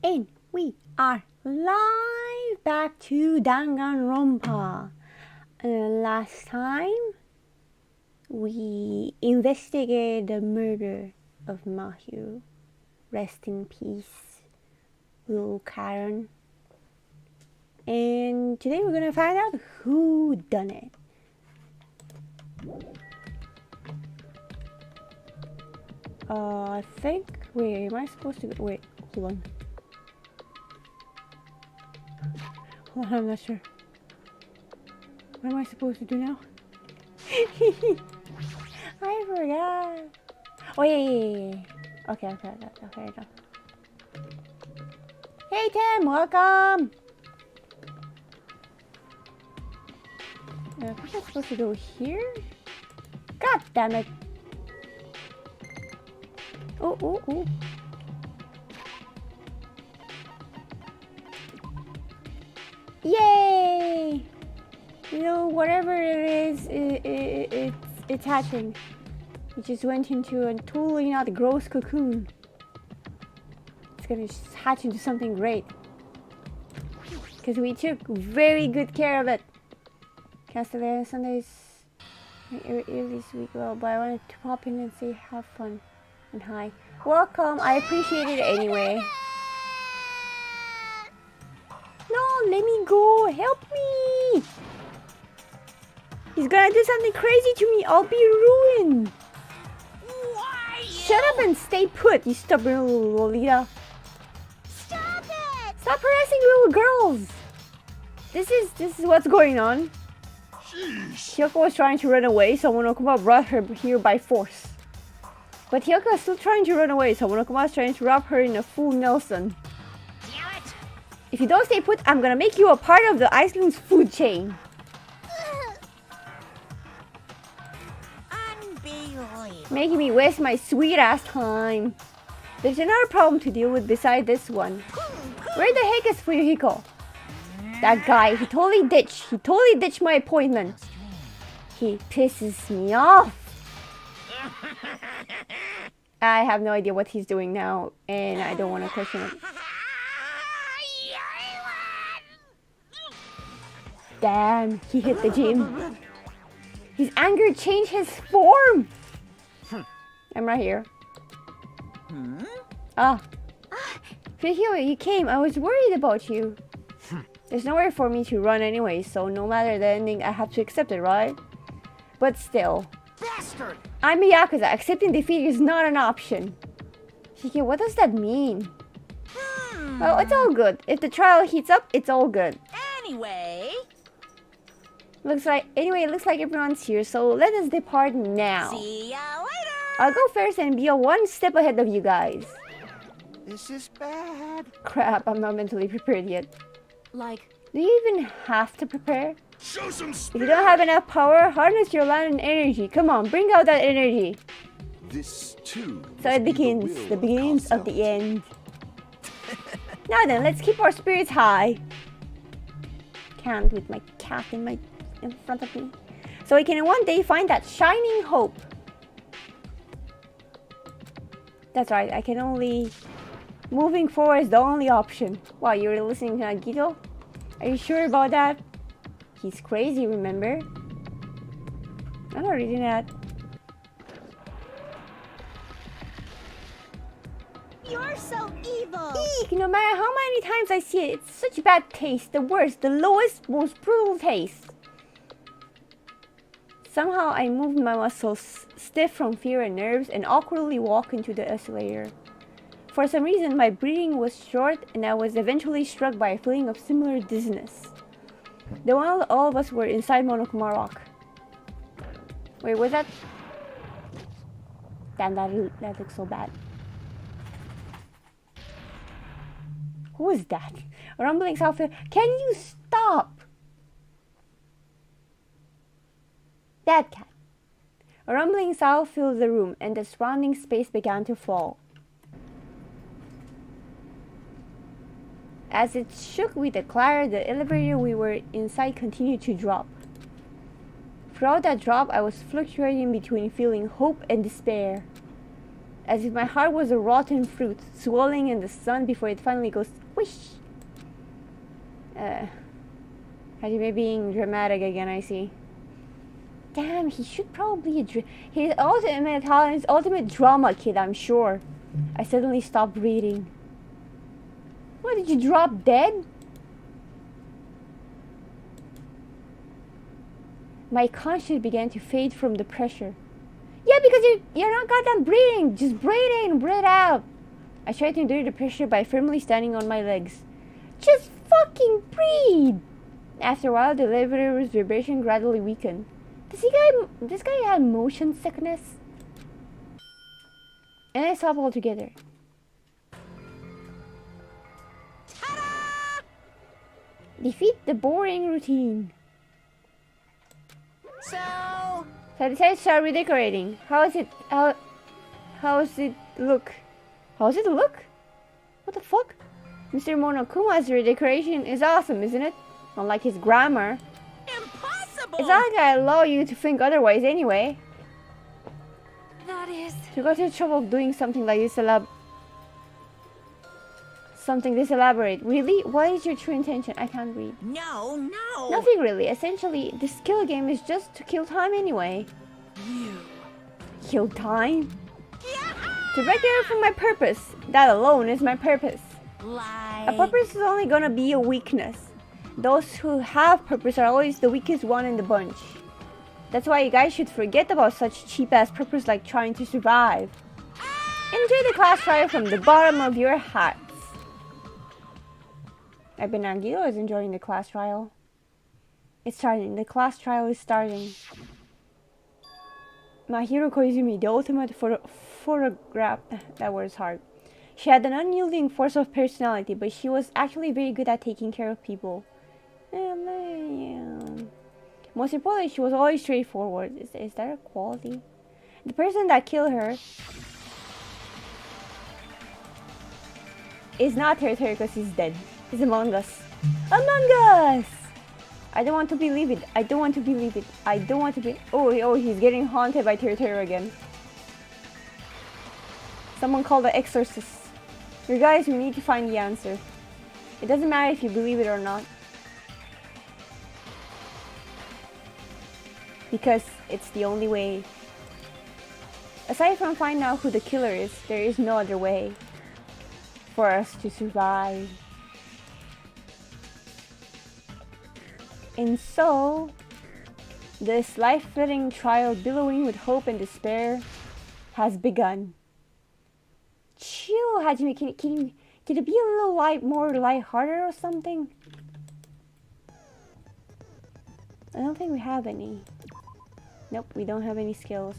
And we are live back to Danganronpa. Last time, we investigated the murder of Mahyu. Rest in peace, little Karen. And today we're gonna find out who done it. I think. Wait, am I supposed to? Wait, hold on. Hold on, I'm not sure. What am I supposed to do now? I forgot. Oh yeah. Okay. Hey Tim, welcome. What am I supposed to do here? God damn it. Oh. Yay! You know, whatever it is, it's hatching. It just went into a totally not gross cocoon. It's gonna hatch into something great. Because we took very good care of it. Castellana Sundays early this week, well, but I wanted to pop in and say have fun and hi. Welcome, I appreciate it anyway. No, let me go, help me! He's gonna do something crazy to me, I'll be ruined! Why Shut up and stay put, you stubborn little Lolita. Stop it! Stop harassing little girls! This is what's going on. Hyoko was trying to run away, so Monokuma brought her here by force. But Hyoko is still trying to run away, so Monokuma is trying to wrap her in a full Nelson. Damn it! If you don't stay put, I'm gonna make you a part of the Iceland's food chain. Unbelievable. Making me waste my sweet ass time. There's another problem to deal with beside this one. Where the heck is Fuyuhiko? That guy, he totally ditched my appointment. He pisses me off. I have no idea what he's doing now, and I don't want to question it. Damn, he hit the gym. His anger changed his form. I'm right here. Ah. Fuyuhiko, you came. I was worried about you. There's nowhere for me to run anyway, so no matter the ending, I have to accept it, right? But still. Bastard! I'm a Yakuza. Accepting defeat is not an option. Shiki, what does that mean? Well, it's all good. If the trial heats up, it's all good. Anyway... It looks like everyone's here, so let us depart now. See ya later! I'll go first and be one step ahead of you guys. This is bad. Crap, I'm not mentally prepared yet. Like... Do you even have to prepare? Show some If spirit. you don't have enough power, harness your land and energy. Come on, bring out that energy. This too. So it begins. The beginnings of the end. Now then, let's keep our spirits high. Can't with my cat in front of me. So we can one day find that shining hope. That's right, I can only... Moving forward is the only option. Wow, you're listening to Nagito? Are you sure about that? He's crazy, remember? I'm not reading that. You're so evil! Eek, no matter how many times I see it, it's such bad taste. The worst, the lowest, most brutal taste. Somehow I moved my muscles, stiff from fear and nerves, and awkwardly walked into the escalator. For some reason, my breathing was short, and I was eventually struck by a feeling of similar dizziness. The one all of us were inside Monokuma Rock. Wait, was that? Damn, that looks so bad. Who is that? A rumbling sound. Can you stop? That cat. A rumbling sound filled the room, and the surrounding space began to fall. As it shook with a clatter, the elevator we were inside continued to drop. Throughout that drop, I was fluctuating between feeling hope and despair. as if my heart was a rotten fruit, swelling in the sun before it finally goes squish. Hajime being dramatic again, I see. Damn, he should probably his ultimate talent is ultimate drama kid, I'm sure. I suddenly stopped reading. What, did you drop dead? My conscience began to fade from the pressure. Yeah, because you're not goddamn breathing. Just breathe in, breathe out. I tried to endure the pressure by firmly standing on my legs. Just fucking breathe. After a while, the elevator's vibration gradually weakened. This guy had motion sickness? And I stopped altogether. Ta-da! Defeat the boring routine. So I decided to start redecorating. How does it look? How does it look? What the fuck? Mr. Monokuma's redecoration is awesome, isn't it? Unlike his grammar. impossible. It's not gonna allow you to think otherwise anyway. That is. To go to the trouble of doing something like this elaborate. Really? What is your true intention? I can't read. No. Nothing really. Essentially, this kill game is just to kill time anyway. You. Kill time? Yeah. To break away from my purpose. That alone is my purpose. Lie. A purpose is only gonna be a weakness. Those who have purpose are always the weakest one in the bunch. That's why you guys should forget about such cheap-ass purpose like trying to survive. Enjoy the class trial from the bottom of your hearts. I bet Nagito is enjoying the class trial. It's starting. The class trial is starting. Mahiro Koizumi, the ultimate photograph. That word's hard. She had an unyielding force of personality, but she was actually very good at taking care of people. Most importantly, she was always straightforward. Is that a quality? The person that killed her is not territorial because he's dead. He's among us. Among us! I don't want to believe it. I don't want to believe it. I don't want to be. Oh, he's getting haunted by territorial again. Someone call the exorcist. You guys, we need to find the answer. It doesn't matter if you believe it or not. Because it's the only way. Aside from finding out who the killer is, there is no other way for us to survive. And so, this life-threatening trial billowing with hope and despair has begun. Chill, Hajime. Can it be a little more lighthearted or something? I don't think we have any. Nope, we don't have any skills.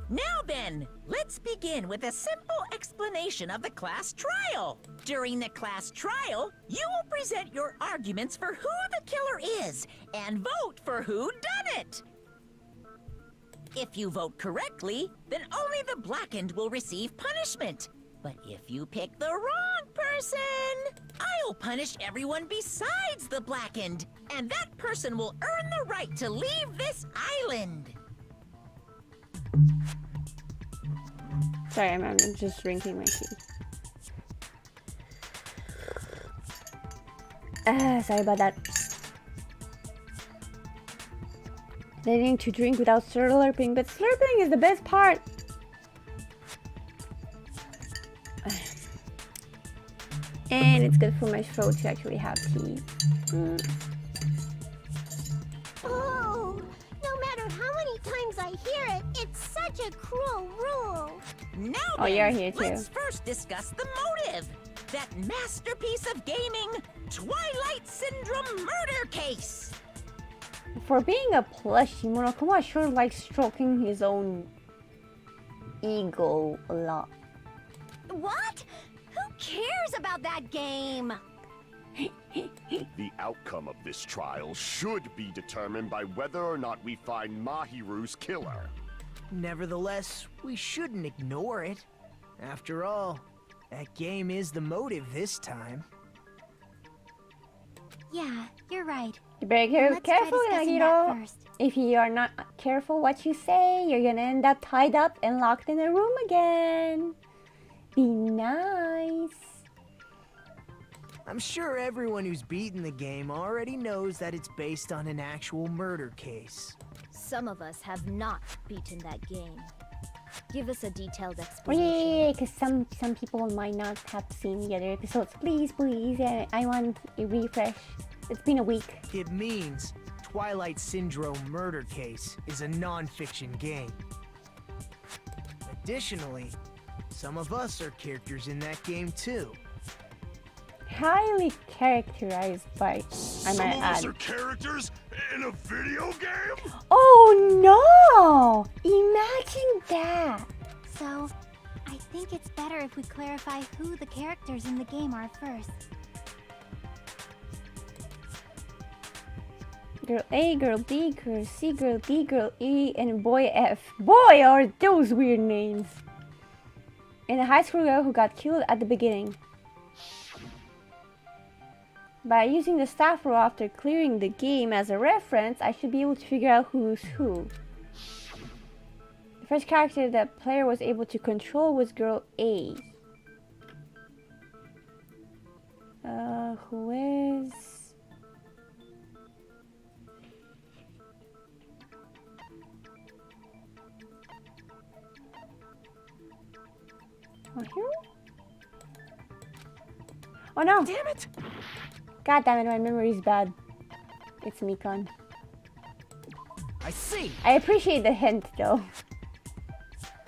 Now then, let's begin with a simple explanation of the class trial. During the class trial, you will present your arguments for who the killer is and vote for who done it. If you vote correctly, then only the blackened will receive punishment. But if you pick the wrong person, I'll punish everyone besides the blackened, and that person will earn the right to leave this island. Sorry, I'm just drinking my tea. Sorry about that. Needing to drink without slurping, but slurping is the best part. And it's good for my throat to actually have tea. Oh, no matter how many times I hear it, it's such a cruel rule. Now Oh, then, you're here too. let's first discuss the motive. That masterpiece of gaming, Twilight Syndrome murder case. For being a plushie, Monokuma sure likes stroking his own ego a lot. What? Who cares about that game? The outcome of this trial should be determined by whether or not we find Mahiru's killer. Nevertheless, we shouldn't ignore it. After all, that game is the motive this time. Yeah, you're right. You better be Let's try careful, discussing that Nagito. first. If you are not careful what you say, you're gonna end up tied up and locked in a room again. Be nice. I'm sure everyone who's beaten the game already knows that it's based on an actual murder case. Some of us have not beaten that game. Give us a detailed Oh, explanation. yeah, because some people might not have seen the other episodes. Please, please, I want a refresh. It's been a week. It means Twilight Syndrome Murder Case is a non-fiction game. Additionally, some of us are characters in that game too. Highly characterized by, I Some might of us add. are characters in a video game? Oh no! Imagine that! So, I think it's better if we clarify who the characters in the game are first. Girl A, girl B, girl C, girl D, girl E, and boy F. Boy, are those weird names! And a high school girl who got killed at the beginning. By using the staff roll after clearing the game as a reference, I should be able to figure out who's who. The first character that player was able to control was girl A. Who is... Oh, here? Oh no! Damn it! God damn it, my memory's bad. It's Mikan. I see! I appreciate the hint though.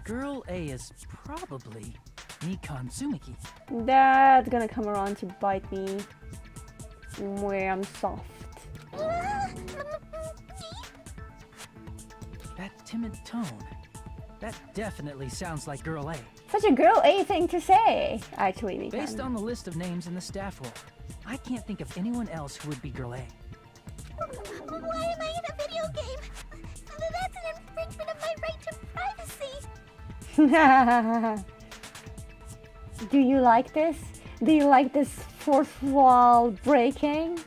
Girl A is probably Mikan Tsumiki. That's gonna come around to bite me where I'm soft. That timid tone. That definitely sounds like Girl A. Such a girl A thing to say, actually, Mikan. Based on the list of names in the staff roll, I can't think of anyone else who would be Girl A. Why am I in a video game? That's an infringement of my right to privacy. Do you like this? Do you like this fourth wall breaking?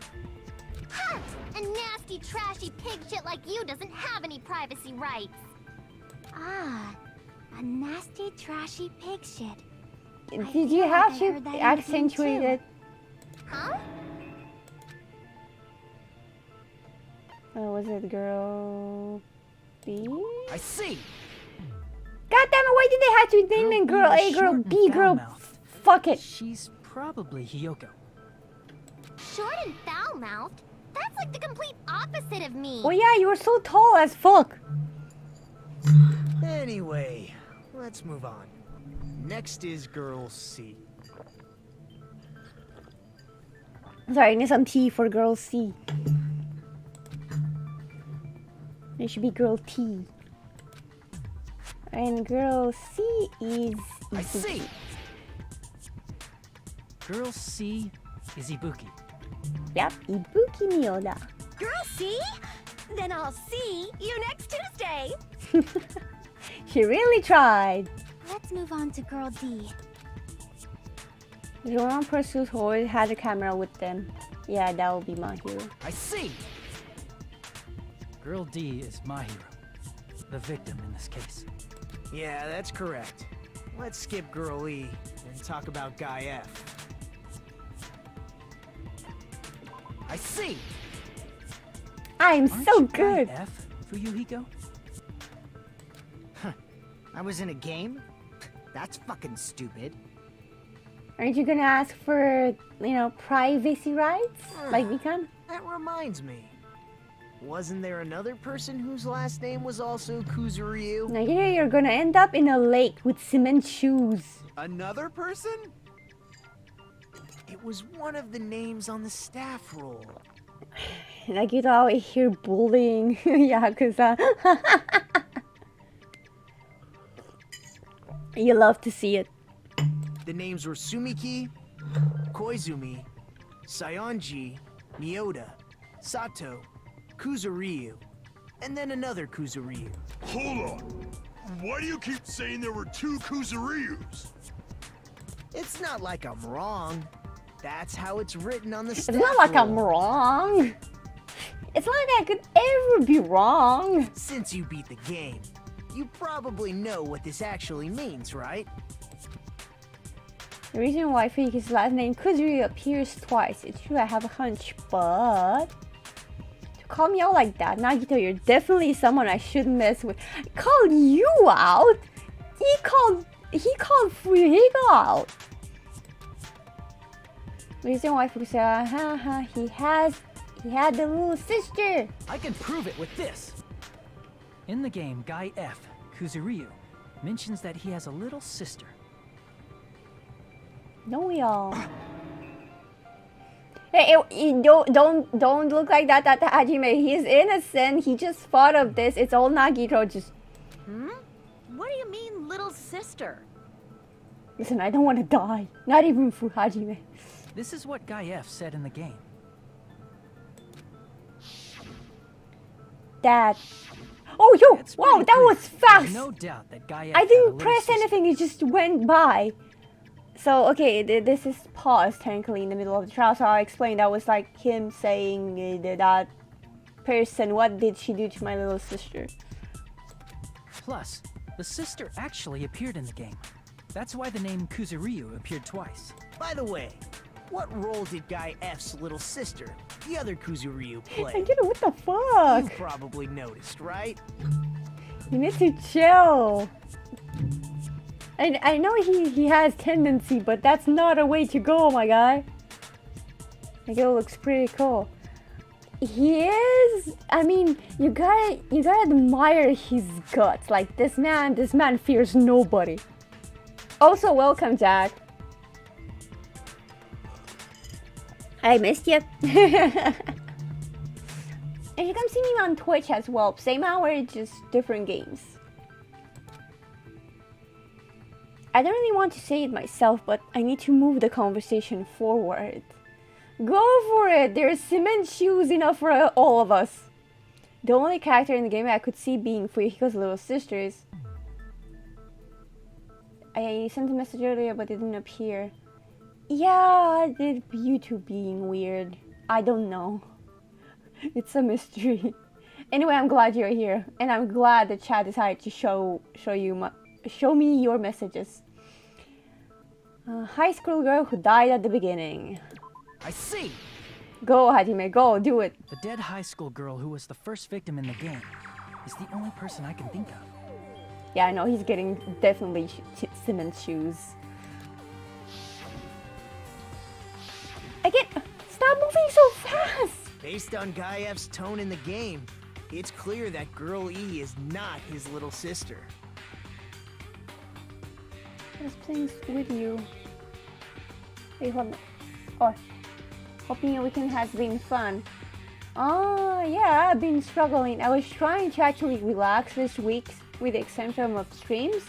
Ha! A nasty, trashy pig shit like you doesn't have any privacy rights. Ah, a nasty, trashy pig shit. Did you feel have like I to heard that in accentuate game, it? Huh? Was it girl B? I see! God damn it, why did they have to name it girl B A, is girl short and B, girl? foul-mouthed. Fuck it. She's probably Hiyoko. Short and foul-mouthed? That's like the complete opposite of me. Oh yeah, you were so tall as fuck. Anyway, let's move on. Next is Girl C. Sorry, need some T for girl C. It should be girl T. And girl C is... I see! Girl C is Ibuki. Yep, Ibuki Miyoda. Girl C? Then I'll see you next Tuesday. She really tried. Let's move on to Girl D. There's one person who always had a camera with them. Yeah, that will be my hero. I see! Girl D is my hero. The victim in this case. Yeah, that's correct. Let's skip Girl E and talk about Guy F. I see! I'm Aren't so you Guy good. F for Yuhiko? I was in a game? That's fucking stupid. Aren't you gonna ask for, privacy rights? Like Mikan? That reminds me. Wasn't there another person whose last name was also Kuzuryu? Now you're gonna end up in a lake with cement shoes. Another person? It was one of the names on the staff roll. Like you always hear bullying. Yakuza. You love to see it. The names were Sumiki, Koizumi, Sayonji, Miyoda, Sato, Kuzuryu, and then another Kuzuryu. Hold on. Why do you keep saying there were two Kuzuryus? It's not like I'm wrong. That's how it's written on the It's staff not like I'm roll. wrong. It's not like I could ever be wrong. Since you beat the game, you probably know what this actually means, right? The reason why Freaky's last name Kuzuri appears twice. It's true I have a hunch, but to call me out like that, Nagito, you're definitely someone I shouldn't mess with. Called you out? He called Fuyuhiko out. The reason why Freaky said, he had the little sister. I can prove it with this. In the game, Guy F, Kuzuryu, mentions that he has a little sister. Don't we all? Hey, don't look like that at Hajime. He's innocent. He just thought of this. It's all Nagito. Just What do you mean, little sister? listen. I don't want to die. Not even for Hajime. This is what Guy F said in the game. Dad. Oh, yo! It's Wow, pretty that clear. was fast. There's no doubt that Guy F I had a didn't little press sister. anything. It just went by. So okay, this is paused technically in the middle of the trial. So I'll explain. That was like him saying that person. What did she do to my little sister? Plus, the sister actually appeared in the game. That's why the name Kuzuryu appeared twice. By the way, what role did Guy F's little sister, the other Kuzuryu, I play? get it. What the You fuck? probably noticed, right? You need to chill. I know he has tendency, but that's not a way to go, my guy. My girl looks pretty cool. He is. I mean, you gotta admire his guts. Like this man fears nobody. Also, welcome, Jack. I missed you. And you can see me on Twitch as well. Same hour, just different games. I don't really want to say it myself, but I need to move the conversation forward. Go for it! There's cement shoes enough for all of us. The only character in the game I could see being Fuyuhiko's little sister is... I sent a message earlier, but it didn't appear. Yeah, YouTube being weird. I don't know. It's a mystery. Anyway, I'm glad you're here, and I'm glad the chat decided to show me your messages. High school girl who died at the beginning. I see. Go, Hajime, go, do it. The dead high school girl who was the first victim in the game is the only person I can think of. Yeah, I know, he's getting definitely cement shoes. Again, stop moving so fast! Based on Guy F's tone in the game, it's clear that Girl E is not his little sister. I was playing with you. Wait, hold on. Oh, hoping your weekend has been fun. Oh, yeah, I've been struggling. I was trying to actually relax this week with the exception of streams,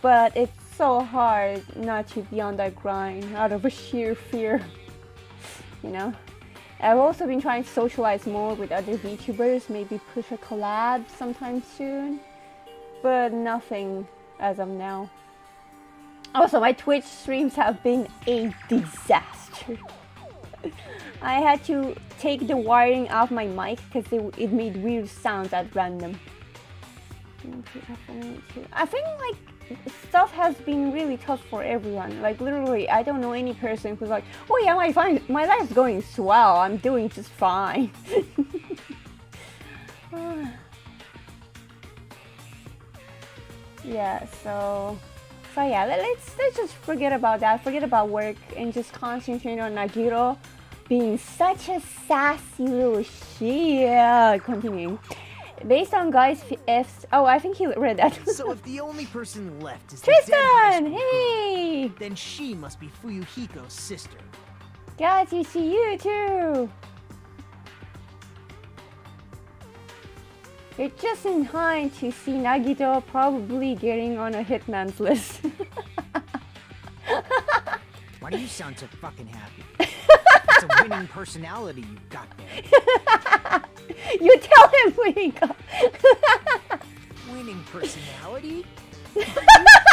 but it's so hard not to be on that grind out of a sheer fear, you know? I've also been trying to socialize more with other VTubers, maybe push a collab sometime soon, but nothing as of now. Also, my Twitch streams have been a disaster. I had to take the wiring off my mic because it made weird sounds at random. I think like stuff has been really tough for everyone. Like literally, I don't know any person who's like, oh yeah, my life's going swell. I'm doing just fine. Yeah, so yeah, let's just forget about that. Forget about work and just concentrate on Nagito being such a sassy little shit. Continuing. Based on Guy's F's... Oh, I think he read that. So if the only person left is the dead high Tristan! school Hey! girl, then she must be Fuyuhiko's sister. Glad to see you too! You're just in time to see Nagito probably getting on a hitman's list. Why do you sound so fucking happy? It's a winning personality you've got there. You tell him where he got. Winning personality? Are you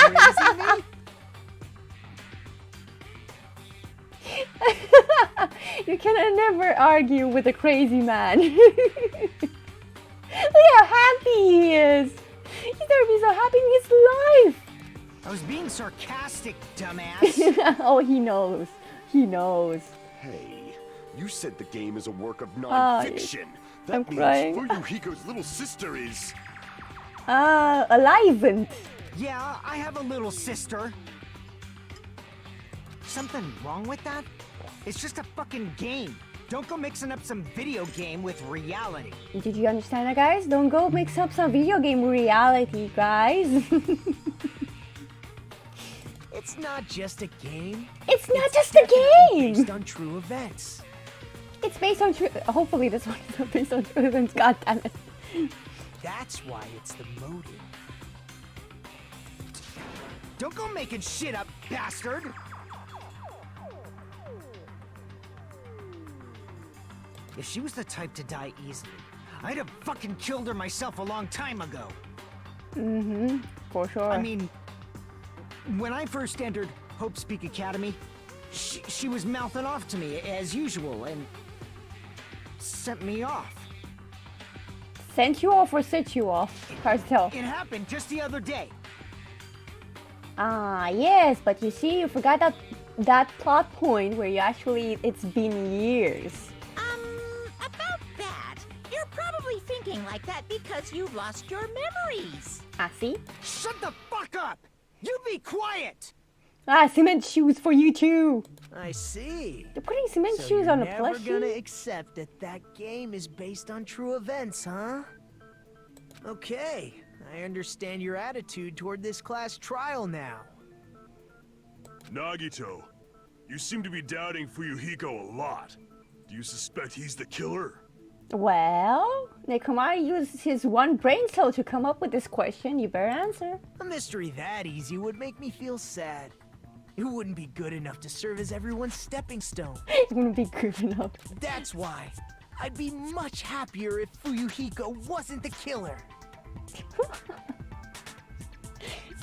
crazy me? argue with a crazy man. Look how happy he is. He's gonna be so happy in his life. I was being sarcastic, dumbass. Oh, he knows. He knows. Hey, you said the game is a work of I'm non-fiction. That means crying. Fuyuhiko's little sister is... Alivened. Yeah, I have a little sister. Something wrong with that? It's just a fucking game. Don't go mixing up some video game with reality. Did you understand that, guys? Don't go mix up some video game with reality, guys. It's not just a game. It's not just a definitely game. Based on true events. It's based on true. Hopefully, this one is not based on true events. God damn it. That's why it's the motive. Don't go making shit up, bastard! If she was the type to die easily, I'd have fucking killed her myself a long time ago. Mm-hmm. For sure. I mean, when I first entered Hope's Peak Academy, she was mouthing off to me as usual and sent me off. Sent you off or set you off? Hard to tell. It happened just the other day. Ah, yes, but you see, you forgot that plot point where you actually, it's been years. About that, you're probably thinking like that because you've lost your memories. Ah, see? Shut the fuck up! You be quiet! Ah, cement shoes for you too. I see. They're putting cement So shoes you're on a never plushie. gonna accept that that game is based on true events, huh? Okay, I understand your attitude toward this class trial now. Nagito, you seem to be doubting Fuyuhiko a lot. Do you suspect he's the killer? Well, Nekomai used his one brain cell to come up with this question. You better answer. A mystery that easy would make me feel sad. It wouldn't be good enough to serve as everyone's stepping stone. It wouldn't be good enough. That's why I'd be much happier if Fuyuhiko wasn't the killer.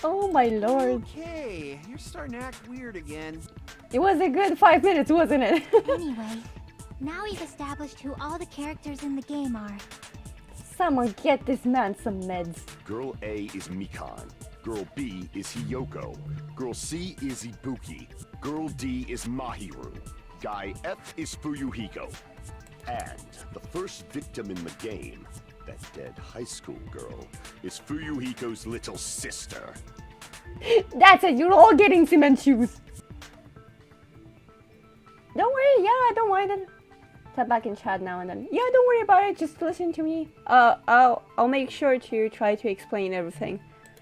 Oh my lord. Okay, you're starting to act weird again. It was a good 5 minutes, wasn't it? Anyway, now we've established who all the characters in the game are. Someone get this man some meds. Girl A is Mikan. Girl B is Hiyoko. Girl C is Ibuki. Girl D is Mahiru. Guy F is Fuyuhiko. And the first victim in the game, that dead high school girl, is Fuyuhiko's little sister. That's it, you're all getting cement shoes. Don't worry, yeah, don't mind it. Tap back in chat now and then. Yeah, don't worry about it, just listen to me. I'll make sure to try to explain everything.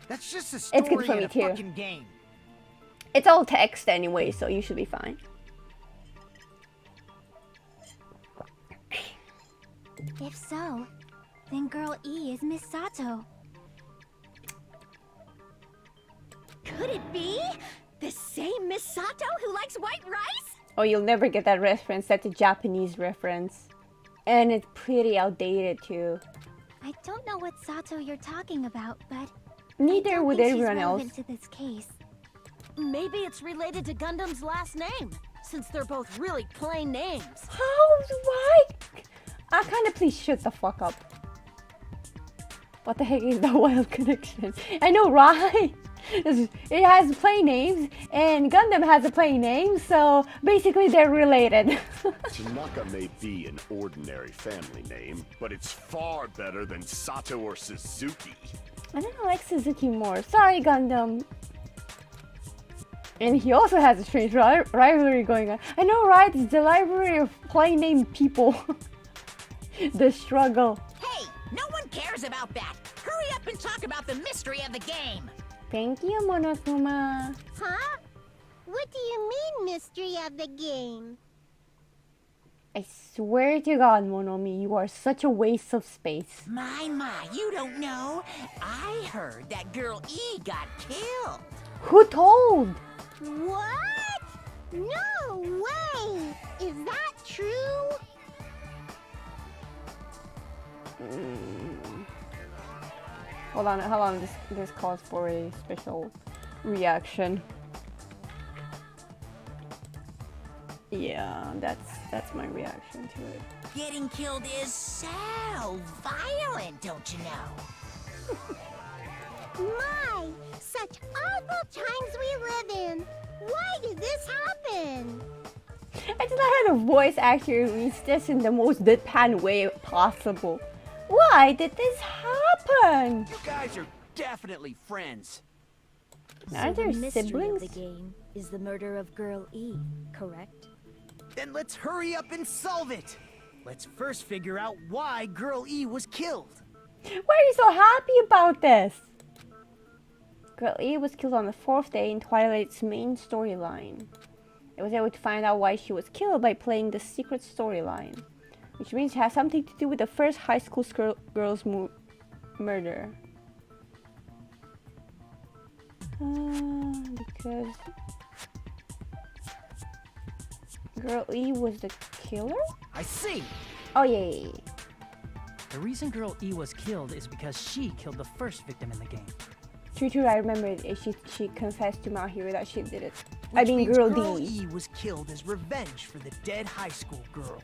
That's just a story It's good for in me a too. fucking game. It's all text anyway, so you should be fine. If so, then girl E is Miss Sato. Could it be? The same Miss Sato who likes white rice? Oh, you'll never get that reference. That's a Japanese reference. And it's pretty outdated too. I don't know what Sato you're talking about, but Neither I don't would think everyone she's else. relevant to this case. Maybe it's related to Gundam's last name, since they're both really plain names. How? Why? Akane, please shut the fuck up. What the heck is the wild connection? I know, right? It has plain names, and Gundam has a plain name, so basically they're related. Tanaka may be an ordinary family name, but it's far better than Sato or Suzuki. I don't like Suzuki more. Sorry, Gundam. And he also has a strange rivalry going on. I know, right? It's the library of plain name people. The struggle. Hey, no one cares about that. Hurry up and talk about the mystery of the game. Thank you, Monokuma. Huh? What do you mean, mystery of the game? I swear to God, Monomi, you are such a waste of space. My, you don't know. I heard that girl E got killed. Who told? What? No way! Is that true? Hold on, this calls for a special reaction. Yeah, that's That's my reaction to it. Getting killed is so violent, don't you know? My, such awful times we live in. Why did this happen? I just like how the voice actor reads this in the most deadpan way possible. Why did this happen? You guys are definitely friends. Aren't So there the mystery siblings? of the game is the murder of Girl E, correct? Then let's hurry up and solve it. Let's first figure out why Girl E was killed. Why are you so happy about this? Girl E was killed on the 4th day in Twilight's main storyline. I was able to find out why she was killed by playing the secret storyline, which means it has something to do with the first high school girl's murder. Because Girl E was the killer? I see. Oh yeah. The reason Girl E was killed is because she killed the first victim in the game. True, I remember it. She confessed to Mahiru that she did it. I Which mean, means Girl Girl D. E was killed as revenge for the dead high school girl.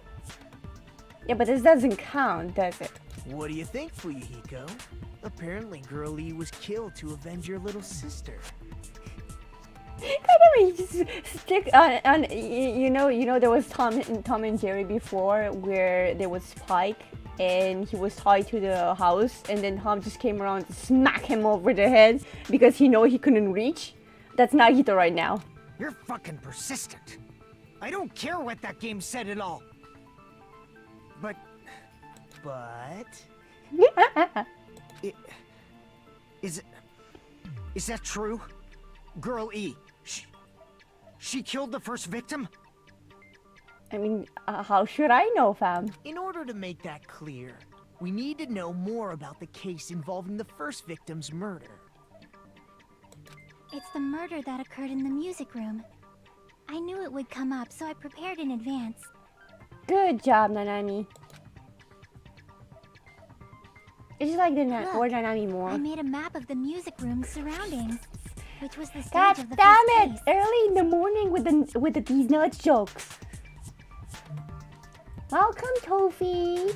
Yeah, but this doesn't count, does it? What do you think, Fuyuhiko? Apparently, Girl E was killed to avenge your little sister. God damn it, you just stick on you know there was Tom and Jerry before where there was Spike and he was tied to the house and then Tom just came around to smack him over the head because he couldn't reach. That's Nagito right now. You're fucking persistent. I don't care what that game said at all. But is that true? Girl E, she killed the first victim? I mean, how should I know, fam? In order to make that clear, we need to know more about the case involving the first victim's murder. It's the murder that occurred in the music room. I knew it would come up, so I prepared in advance. Good job, Nanami. I just like the Look, or Nanami more. I made a map of the music room's surroundings, which was the stage God of the damn first it! case. Early in the morning with these nuts jokes. Welcome, Tofi.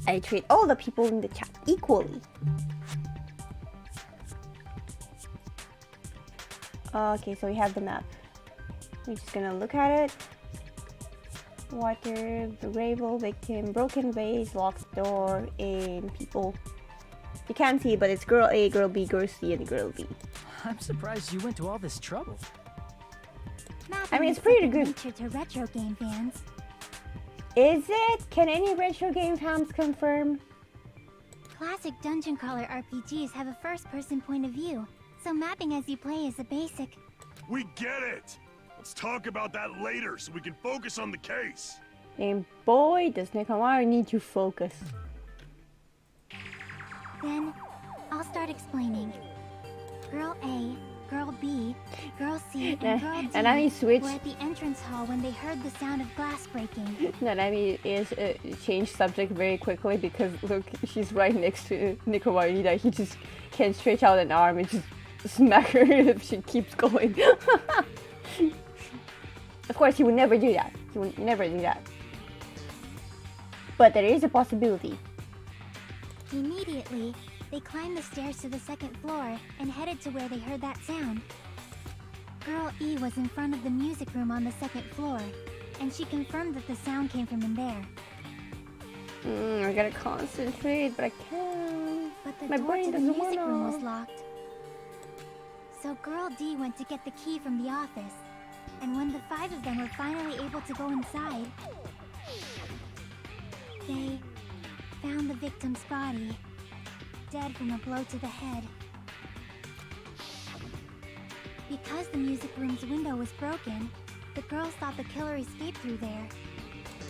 I treat all the people in the chat equally. Okay, so we have the map. We're just gonna look at it. Water, Ravel, victim, broken vase, locked door, and people. You can't see it, but it's Girl A, Girl B, Girl C, and Girl D. I'm surprised you went to all this trouble. Mapping I mean, it's is pretty second good. nature to retro game fans. Is it? Can any retro game fans confirm? Classic dungeon crawler RPGs have a first-person point of view, so mapping as you play is a basic. We get it! Let's talk about that later so we can focus on the case. And boy, does Nekomaru need to focus. Then, I'll start explaining. Girl A, Girl B, Girl C, and Girl D And I switch. were at the entrance hall when they heard the sound of glass breaking. Nanami is changed subject very quickly because look, she's right next to Nekomaru that he just can't stretch out an arm and just smack her if she keeps going. Of course, he would never do that. He would never do that. But there is a possibility. Immediately, they climbed the stairs to the second floor and headed to where they heard that sound. Girl E was in front of the music room on the second floor, and she confirmed that the sound came from in there. I gotta concentrate, but I can't. But the My door brain to the doesn't music room was wanna. locked. So Girl D went to get the key from the office, and when the 5 of them were finally able to go inside, they found the victim's body, dead from a blow to the head. Because the music room's window was broken, the girls thought the killer escaped through there.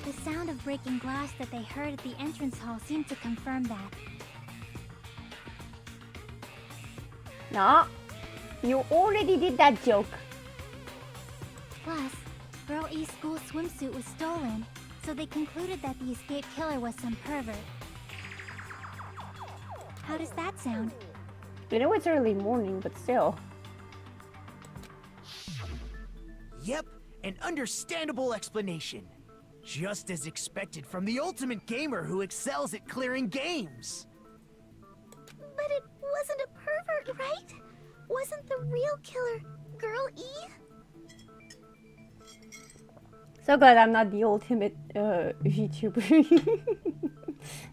The sound of breaking glass that they heard at the entrance hall seemed to confirm that. No, you already did that joke. Plus, Girl E's school swimsuit was stolen, so they concluded that the escaped killer was some pervert. How does that sound? I know it's early morning, but still. Yep, an understandable explanation. Just as expected from the ultimate gamer who excels at clearing games. But it wasn't a pervert, right? Wasn't the real killer Girl E? So glad I'm not the ultimate VTuber.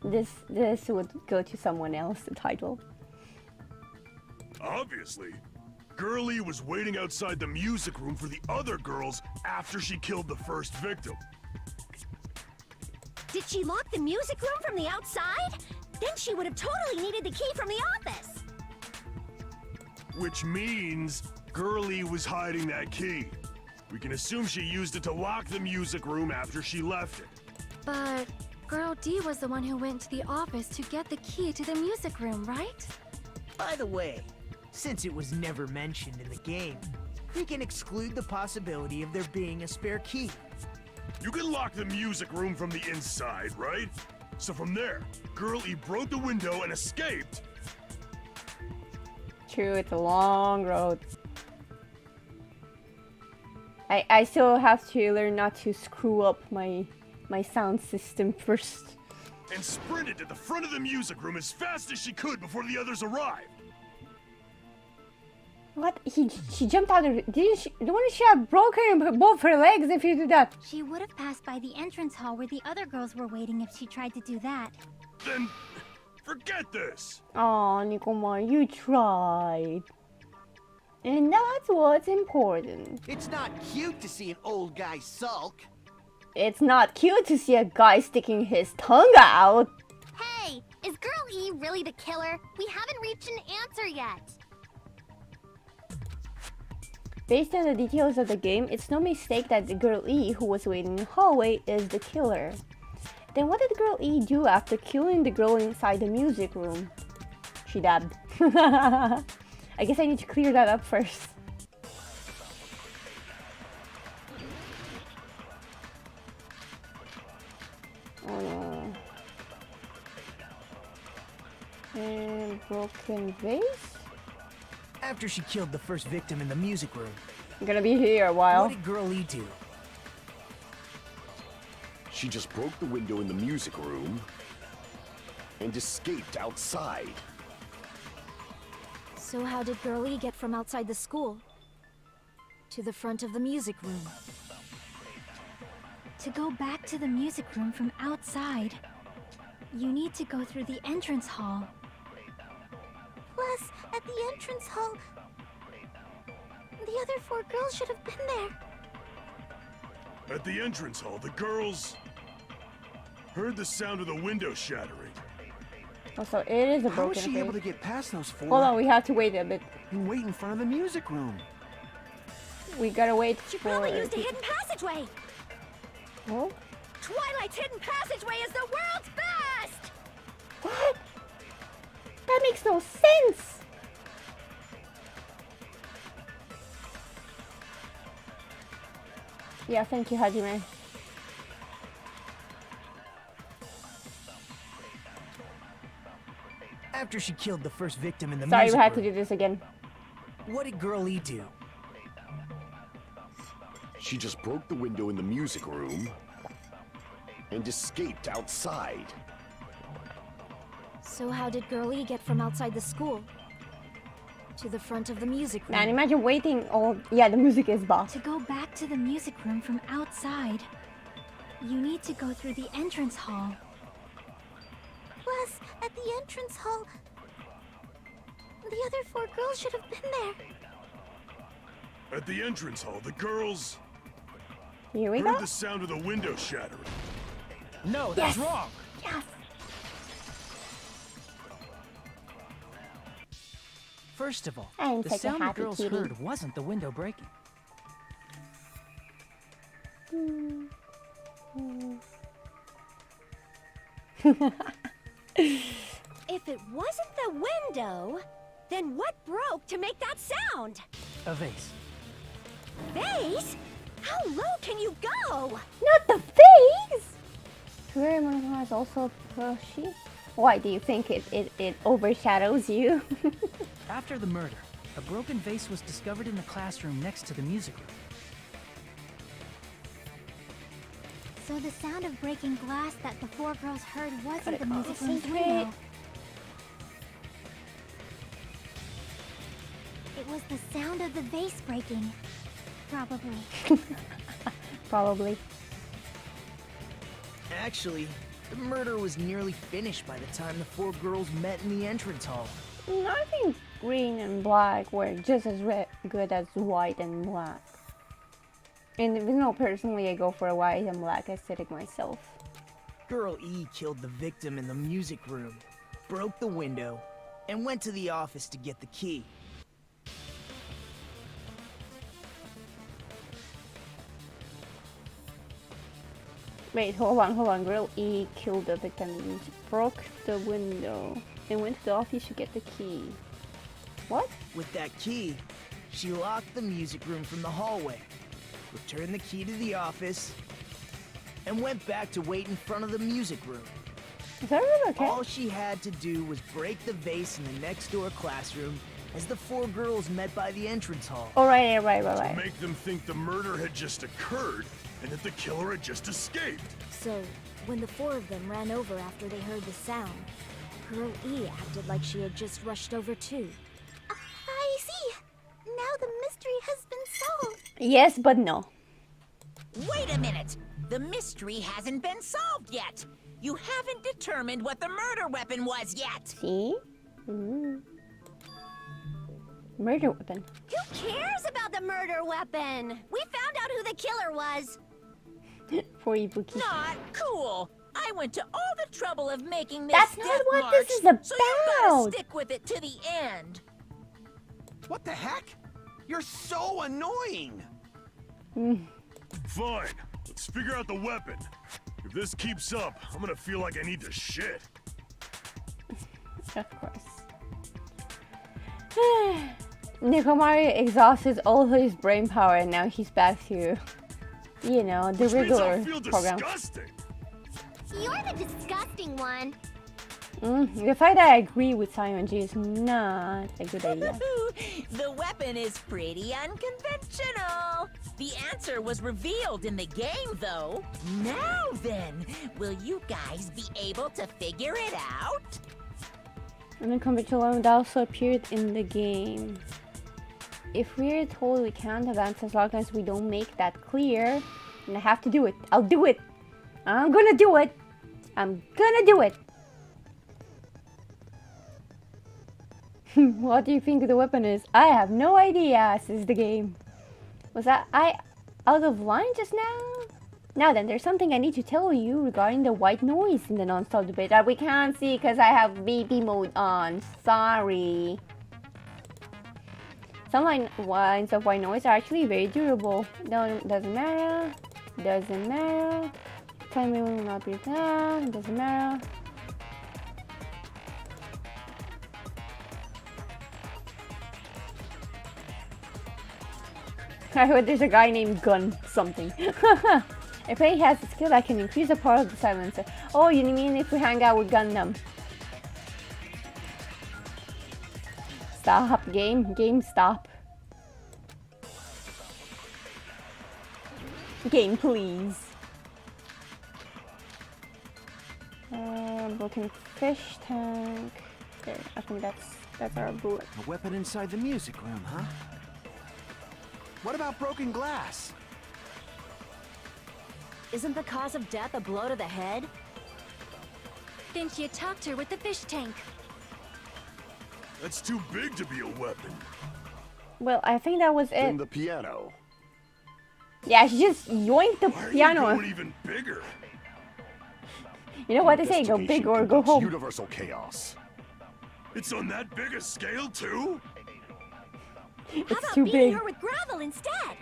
This would go to someone else, the title. Obviously. Girlie was waiting outside the music room for the other girls after she killed the first victim. Did she lock the music room from the outside? Then she would have totally needed the key from the office. Which means Girlie was hiding that key. We can assume she used it to lock the music room after she left it. But Girl D was the one who went to the office to get the key to the music room, right? By the way, since it was never mentioned in the game, we can exclude the possibility of there being a spare key. You can lock the music room from the inside, right? So from there, Girlie broke the window and escaped. True, it's a long road. I still have to learn not to screw up my sound system first. And sprinted to the front of the music room as fast as she could before the others arrived. What? She jumped out of it. Wouldn't she have broken both her legs if you do that? She would have passed by the entrance hall where the other girls were waiting if she tried to do that. Then forget this. Aw, Nikoma, you tried. And that's what's important. It's not cute to see an old guy sulk. It's not cute to see a guy sticking his tongue out. Hey, is Girl E really the killer? We haven't reached an answer yet. Based on the details of the game, it's no mistake that the Girl E who was waiting in the hallway is the killer. Then what did Girl E do after killing the girl inside the music room? She dabbed. I guess I need to clear that up first. Oh no. And broken vase? After she killed the first victim in the music room, I'm gonna be here a while. what did Girl E do? She just broke the window in the music room and escaped outside. So how did Girl E get from outside the school to the front of the music room? To go back to the music room from outside, you need to go through the entrance hall. Plus, at the entrance hall, the other 4 girls should have been there. At the entrance hall, the girls heard the sound of the window shattering. Also, it is a How broken was she vase. able to get past those 4 Hold on, we have to wait a bit. and wait in front of the music room? We gotta wait She for... probably used a hidden passageway. Oh? Twilight's hidden passageway is the world's best! What? That makes no sense! Yeah, thank you, Hajime. After she killed the first victim in the Sorry, we music had to room, do this again. what did Girl E do? She just broke the window in the music room and escaped outside. So how did Girl E get from outside the school to the front of the music room? Man, imagine waiting all... Yeah, the music is back. To go back to the music room from outside, you need to go through the entrance hall. Plus, at the entrance hall, the other 4 girls should have been there. At the entrance hall, the girls Here we heard go. the sound of the window shattering. No, that's wrong. Yes! First of all, I'm the such a sound the happy girls kitty. heard wasn't the window breaking. If it wasn't the window, then what broke to make that sound? A vase. Vase? How low can you go? Not the face! Very Monoton is also pushy. Why do you think it overshadows you? After the murder, a broken vase was discovered in the classroom next to the music room. So the sound of breaking glass that the four girls heard wasn't the Gotta music room's concentrate. window. It was the sound of the vase breaking. Probably. Probably. Actually, the murder was nearly finished by the time the four girls met in the entrance hall. I think green and black were just as good as white and black. And you know, personally, I go for a white and black aesthetic myself. Girl E killed the victim in the music room, broke the window, and went to the office to get the key. Wait, hold on. Girl E killed the victim and broke the window and went to the office to get the key. What? With that key, she locked the music room from the hallway, returned the key to the office, and went back to wait in front of the music room. Is everyone okay? All she had to do was break the vase in the next door classroom as the four girls met by the entrance hall. Oh, right. To make them think the murder had just occurred and that the killer had just escaped. So, when the four of them ran over after they heard the sound, Girl E acted like she had just rushed over too. I see. Now the mystery has been solved. Yes, but no. Wait a minute! The mystery hasn't been solved yet! You haven't determined what the murder weapon was yet! See? Murder weapon. Who cares about the murder weapon? We found out who the killer was. For Ibuki. Not cool! I went to all the trouble of making this That's not death what march, this is about. so you gotta stick with it to the end! What the heck? You're so annoying! Fine. Let's figure out the weapon. If this keeps up, I'm gonna feel like I need to shit. Of course. Nekomari exhausted all his brain power and now he's back to, you know, the Which means I'll regular feel program. disgusting. You're the disgusting one. The fact that I agree with Simon G is not a good idea. The weapon is pretty unconventional. The answer was revealed in the game, though. Now then, will you guys be able to figure it out? And then conventional element also appeared in the game. If we're told we can't advance as long as we don't make that clear, then I have to do it. I'll do it. I'm gonna do it. I'm gonna do it. What do you think the weapon is? I have no idea, says the game. Was that I out of line just now? Now then, there's something I need to tell you regarding the white noise in the non-stop debate that we can't see because I have BP mode on. Sorry. Some lines of white noise are actually very durable. No, doesn't matter. Doesn't matter. Time will not be done. Doesn't matter. I heard there's a guy named Gun something. If he has a skill that can increase the power of the silencer. Oh, you mean if we hang out with Gundam? Stop, game. Game, stop. Game, please. Broken fish tank. Okay, I think that's our bullet. A weapon inside the music room, huh? What about broken glass? Isn't the cause of death a blow to the head? Then she attacked her with the fish tank. That's too big to be a weapon. Well, I think that was Then it. the piano. Yeah, she just yoinked the Why are you piano. going even bigger? You know what they say, go big or go Conducts home. Universal chaos. It's on that big a scale, too? How It's about too beating big. her with gravel instead?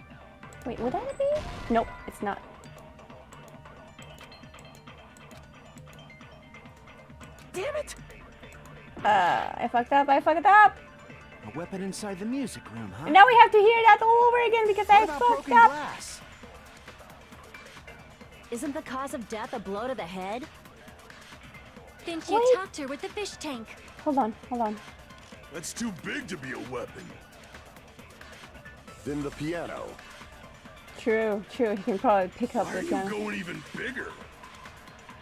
Wait, would that be? Nope, it's not. Damn it! I fucked up, I fucked up! A weapon inside the music room, huh? And now we have to hear that all over again because I What about fucked broken up! glass? Isn't the cause of death a blow to the head? Then she Wait. attacked her with the fish tank. Hold on. That's too big to be a weapon. Then the piano. True. He can probably pick up Why the are you gun. going even bigger?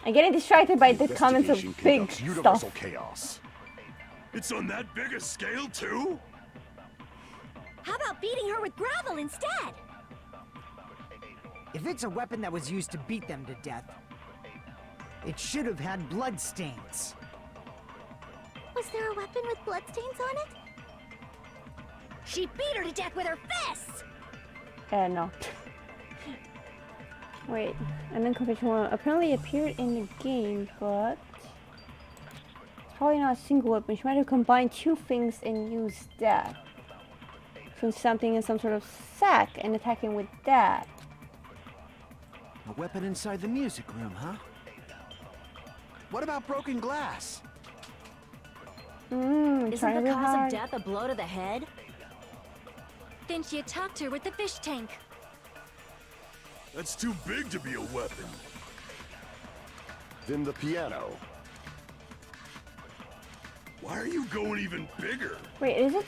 I'm getting distracted by the comments of Investigation big conducts universal stuff. chaos. It's on that big a scale too? How about beating her with gravel instead? If it's a weapon that was used to beat them to death, it should have had blood stains. Was there a weapon with bloodstains on it? She beat her to death with her fists! No. Wait, an unconventional one apparently appeared in the game, but it's probably not a single weapon. She might have combined two things and used that. From something in some sort of sack and attacking with that. A weapon inside the music room, huh? What about broken glass? Isn't Trying the real cause hard. of death a blow to the head? Then she attacked her with the fish tank. That's too big to be a weapon. Then the piano. Why are you going even bigger? Wait, is it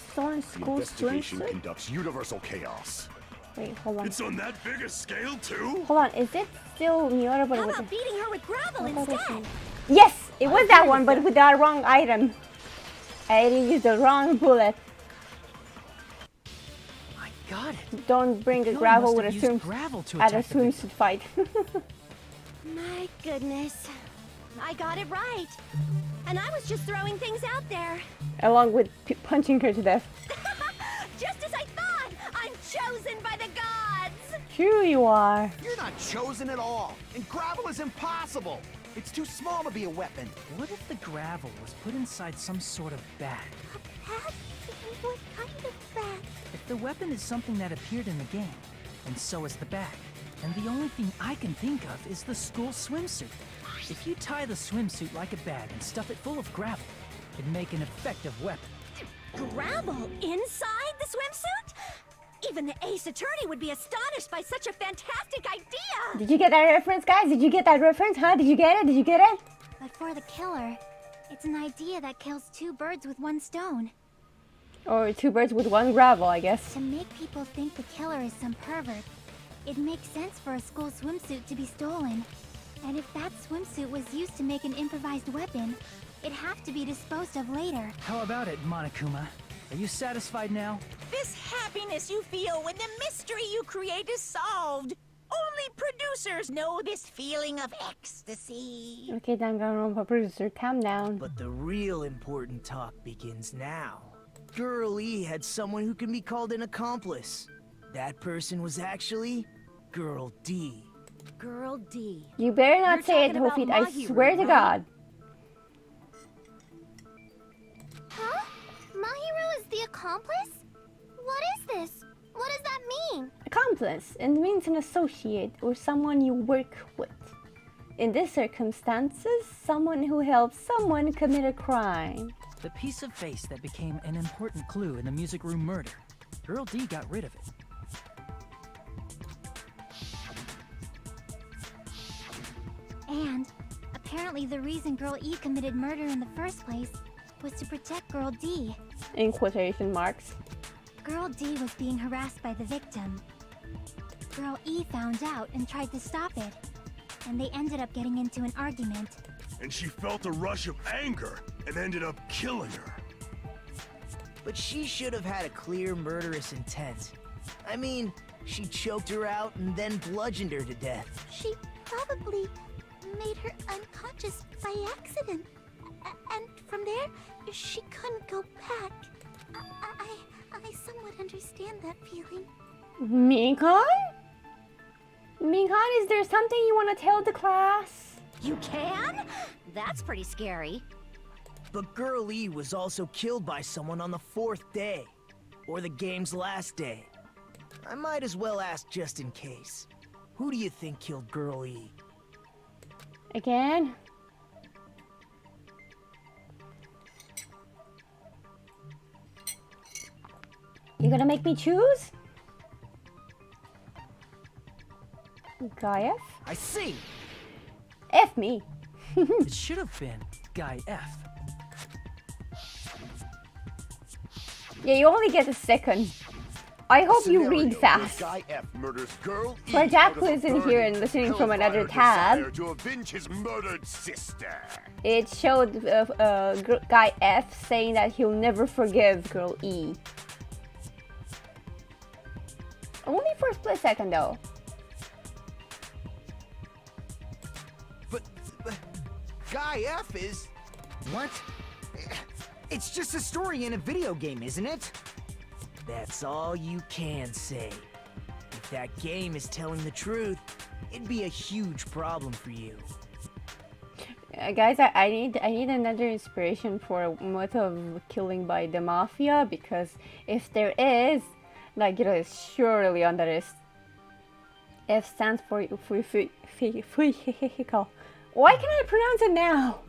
stolen The school investigation swimsuit? conducts universal chaos. Wait, hold on. It's on that big a scale too? Hold on, is it still Miura but How with about beating her with gravel what about this instead? one? Yes! It was that one, but with the wrong item. I used the wrong bullet. I got it. Don't bring The a killer gravel must with a have used swim gravel to at a attack the victim. swimsuit fight. My goodness. I got it right. And I was just throwing things out there. Along with punching her to death. Just as I thought! I'm chosen by the gods! Sure you are. You're not chosen at all, and gravel is impossible. It's too small to be a weapon. What if the gravel was put inside some sort of bag? Bag? What kind of bag? If the weapon is something that appeared in the game, and so is the bag, and the only thing I can think of is the school swimsuit. If you tie the swimsuit like a bag and stuff it full of gravel, it'd make an effective weapon. Gravel inside the swimsuit? Even the ace attorney would be astonished by such a fantastic idea! Did you get that reference, guys? Did you get that reference, huh? Did you get it? Did you get it? But for the killer, it's an idea that kills two birds with one stone. Or two birds with one gravel, I guess. To make people think the killer is some pervert, it makes sense for a school swimsuit to be stolen. And if that swimsuit was used to make an improvised weapon, it'd have to be disposed of later. How about it, Monokuma? Are you satisfied now? This happiness you feel when the mystery you create is solved. Only producers know this feeling of ecstasy. Okay, Danganronpa producer, calm down. But the real important talk begins now. Girl E had someone who can be called an accomplice. That person was actually Girl D. Girl D. You better not You're say it, talking about Hofit. I Mahiru, swear to right? God. Huh? Mahiru is the accomplice? What is this? What does that mean? Accomplice, it means an associate or someone you work with. In these circumstances, someone who helps someone commit a crime. The piece of face that became an important clue in the music room murder. Girl D got rid of it. And apparently the reason Girl E committed murder in the first place was to protect Girl D. In quotation marks. Girl D was being harassed by the victim. Girl E found out and tried to stop it. And they ended up getting into an argument. And she felt a rush of anger and ended up killing her. But she should have had a clear murderous intent. I mean, she choked her out and then bludgeoned her to death. She probably made her unconscious by accident. And from there, she couldn't go back. I somewhat understand that feeling. Minkan? Minkan, is there something you want to tell the class? You can? That's pretty scary. But Girl E was also killed by someone on the 4th day. Or the game's last day. I might as well ask just in case. Who do you think killed Girl E? Again? You gonna make me choose? Guy F? I see! F me. It should have been Guy F. Yeah, you only get a second. I hope you Scenario read where fast. Guy F murders Girl E For Jack, out of who is in burning, here and listening from hellfire another tab, desire to avenge his murdered sister. it showed Guy F saying that he'll never forgive Girl E. Only for a split second though. But Guy F is... What? It's just a story in a video game, isn't it? That's all you can say. If that game is telling the truth, it'd be a huge problem for you. Guys, I need another inspiration for a method of killing by the mafia, because if there is, like, it's surely on the list. F stands for why can I pronounce it now?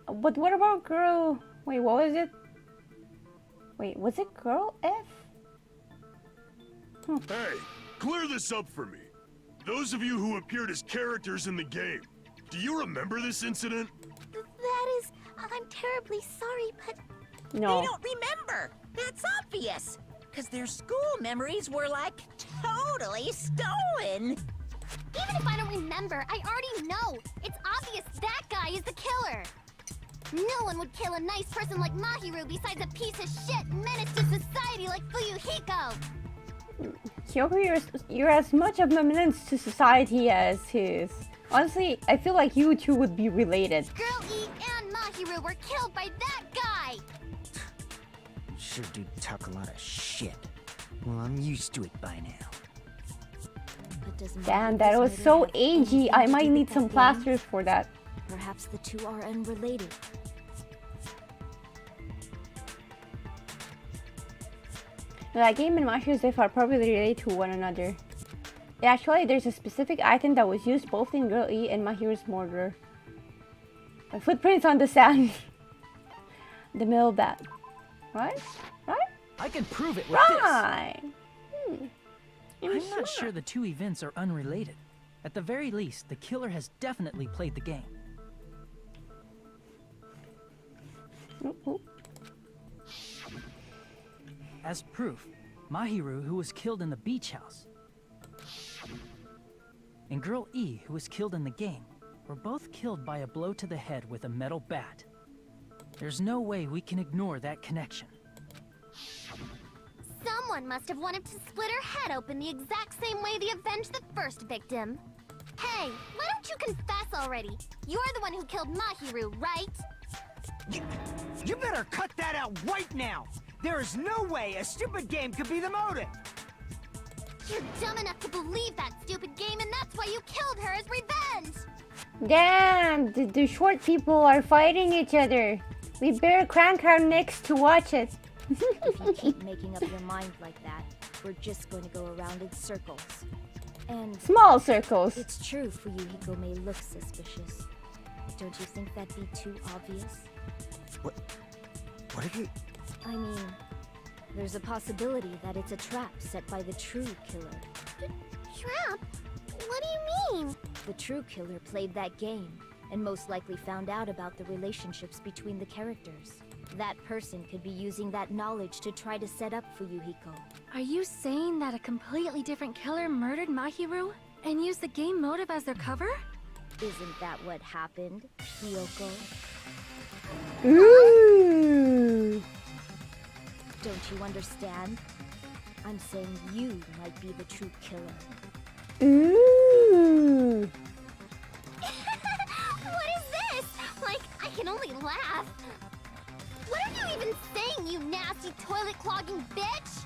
But what about girl? Wait, what was it? Wait, was it Girl F? Hey, clear this up for me. Those of you who appeared as characters in the game, do you remember this incident? That is... I'm terribly sorry, but... No. They don't remember. That's obvious. Because their school memories were, like, totally stolen. Even if I don't remember, I already know. It's obvious that guy is the killer. No one would kill a nice person like Mahiru besides a piece of shit menace to society like Fuyuhiko. Kyoko, you're as much of a menace to society as his. Honestly, I feel like you two would be related. Girl E and Mahiru were killed by that guy. You sure do talk a lot of shit. Well, I'm used to it by now. Damn, that was so agey. I might need some plasters for that. Perhaps the two are unrelated. That game and Mashu's are probably related to one another. Actually, there's a specific item that was used both in Girl E and Mahiru's murder. Footprints on the sand. The mill bat. Right? Right? I can prove it with Right! this. I'm not sure the two events are unrelated. At the very least, the killer has definitely played the game. As proof, Mahiru, who was killed in the beach house, and Girl E, who was killed in the game, were both killed by a blow to the head with a metal bat. There's no way we can ignore that connection. Someone must have wanted to split her head open the exact same way they avenged the first victim. Hey, why don't you confess already? You're the one who killed Mahiru, right? You better cut that out right now! There is no way a stupid game could be the motive! You're dumb enough to believe that stupid game, and that's why you killed her as revenge! Damn, the short people are fighting each other. We better crank our necks to watch it. If you keep making up your mind like that, we're just going to go around in circles. And Small circles. it's true Fuyuhiko may look suspicious. Don't you think that'd be too obvious? What are you... I mean, there's a possibility that it's a trap set by the true killer. Trap? What do you mean? The true killer played that game, and most likely found out about the relationships between the characters. That person could be using that knowledge to try to set up Fuyuhiko. Are you saying that a completely different killer murdered Mahiru and used the game motive as their cover? Isn't that what happened, Hiyoko? Ooh. Don't you understand? I'm saying you might be the true killer. Ooh. What is this? Like, I can only laugh. What are you even saying, you nasty toilet-clogging bitch?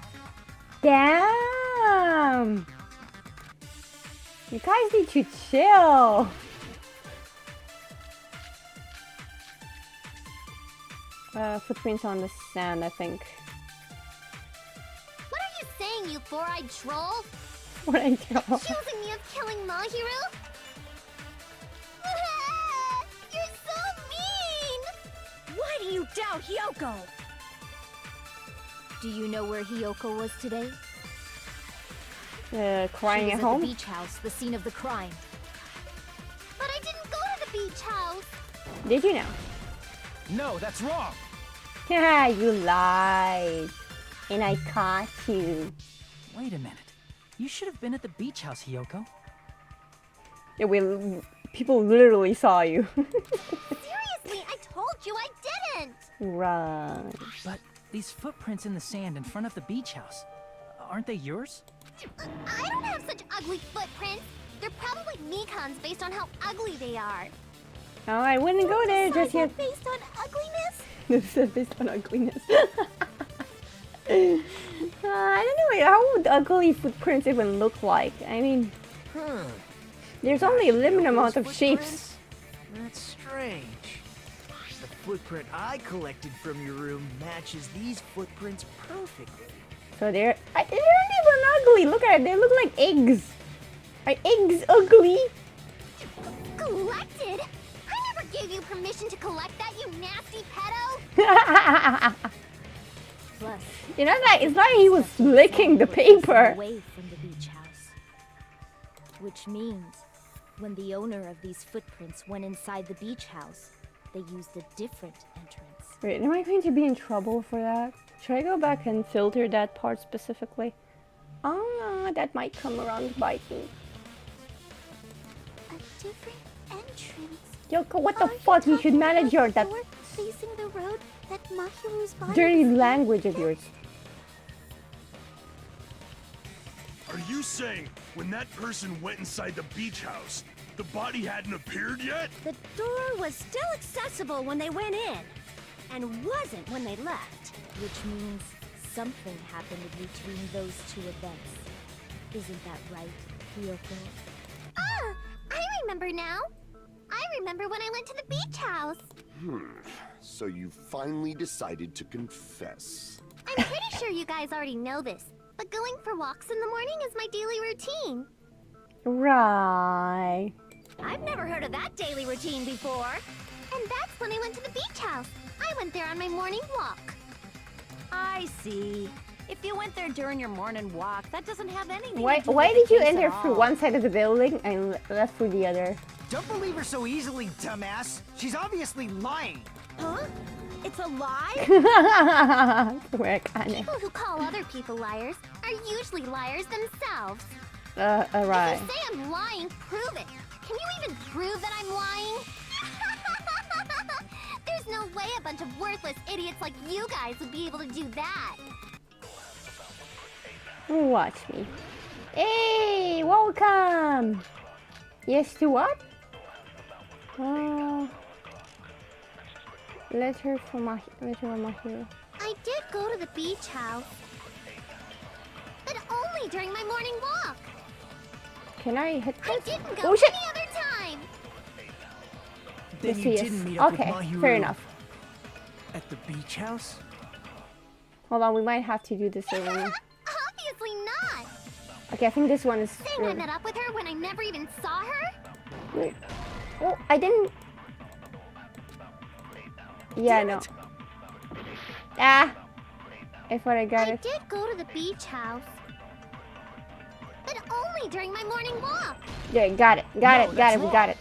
Damn. You guys need to chill. Footprints on the sand, I think. What are you saying, you four-eyed troll? What I do. Accusing me of killing Mahiru? You're so mean! Why do you doubt Hiyoko? Do you know where Hiyoko was today? Crying She at was home? the beach house, the scene of the crime. But I didn't go to the beach house. Did you know? No, that's wrong! Yeah, you lied. And I caught you. Wait a minute. You should have been at the beach house, Hiyoko. Yeah, people literally saw you. Seriously, I told you I didn't! Right. But these footprints in the sand in front of the beach house, aren't they yours? I don't have such ugly footprints. They're probably Mikan's based on how ugly they are. Oh, I wouldn't go there just yet. Based on ugliness? This is based on ugliness. I don't know, how would ugly footprints even look like? I mean, there's only a limited amount of shapes. That's strange. The footprint I collected from your room matches these footprints perfectly. So they're not even ugly. Look at it, they look like eggs. Are eggs ugly? Collected? I never gave you permission to collect that, you nasty pedo! Plus, You know that it's like he was licking the paper. away from the beach house. Which means, when the owner of these footprints went inside the beach house, they used a different entrance. Wait, am I going to be in trouble for that? Should I go back and filter that part specifically? Oh, that might come around to bite me. A different entrance. Yoko, what the Are fuck? You should talking manage about your that door facing the road that Mahiru's body dirty was language of yours. Are you saying when that person went inside the beach house, the body hadn't appeared yet? The door was still accessible when they went in, and wasn't when they left. Which means something happened between those two events. Isn't that right, Hiyoko? Ah! I remember now! I remember when I went to the beach house! So you finally decided to confess. I'm pretty sure you guys already know this, but going for walks in the morning is my daily routine. Right. I've never heard of that daily routine before. And that's when I went to the beach house. I went there on my morning walk. I see. If you went there during your morning walk, that doesn't have anything Why to do why with did you the case enter at through all. one side of the building and left through the other? Don't believe her so easily, dumbass. She's obviously lying. Huh? It's a lie? Where kind of. People who call other people liars are usually liars themselves. Right. If you say I'm lying, prove it. Can you even prove that I'm lying? There's no way a bunch of worthless idiots like you guys would be able to do that. Watch me. Hey, welcome. Yes to what? Letter from Mahiro. I did go to the beach house, but only during my morning walk. Can I hit I this? didn't go Oh shit! any other time. Then Yes, you yes. didn't meet up Okay, with Mahiru fair enough. at the beach house? Hold on, we might have to do this over. Obviously not. Okay, I think this one is. Saying I met up with her when I never even saw her? Wait. Oh, I didn't. Yeah, no. Ah! I thought I got I it. did go to the beach house, but only during my morning walk. Yeah, got it. Got No, it. Got that's it. We got it.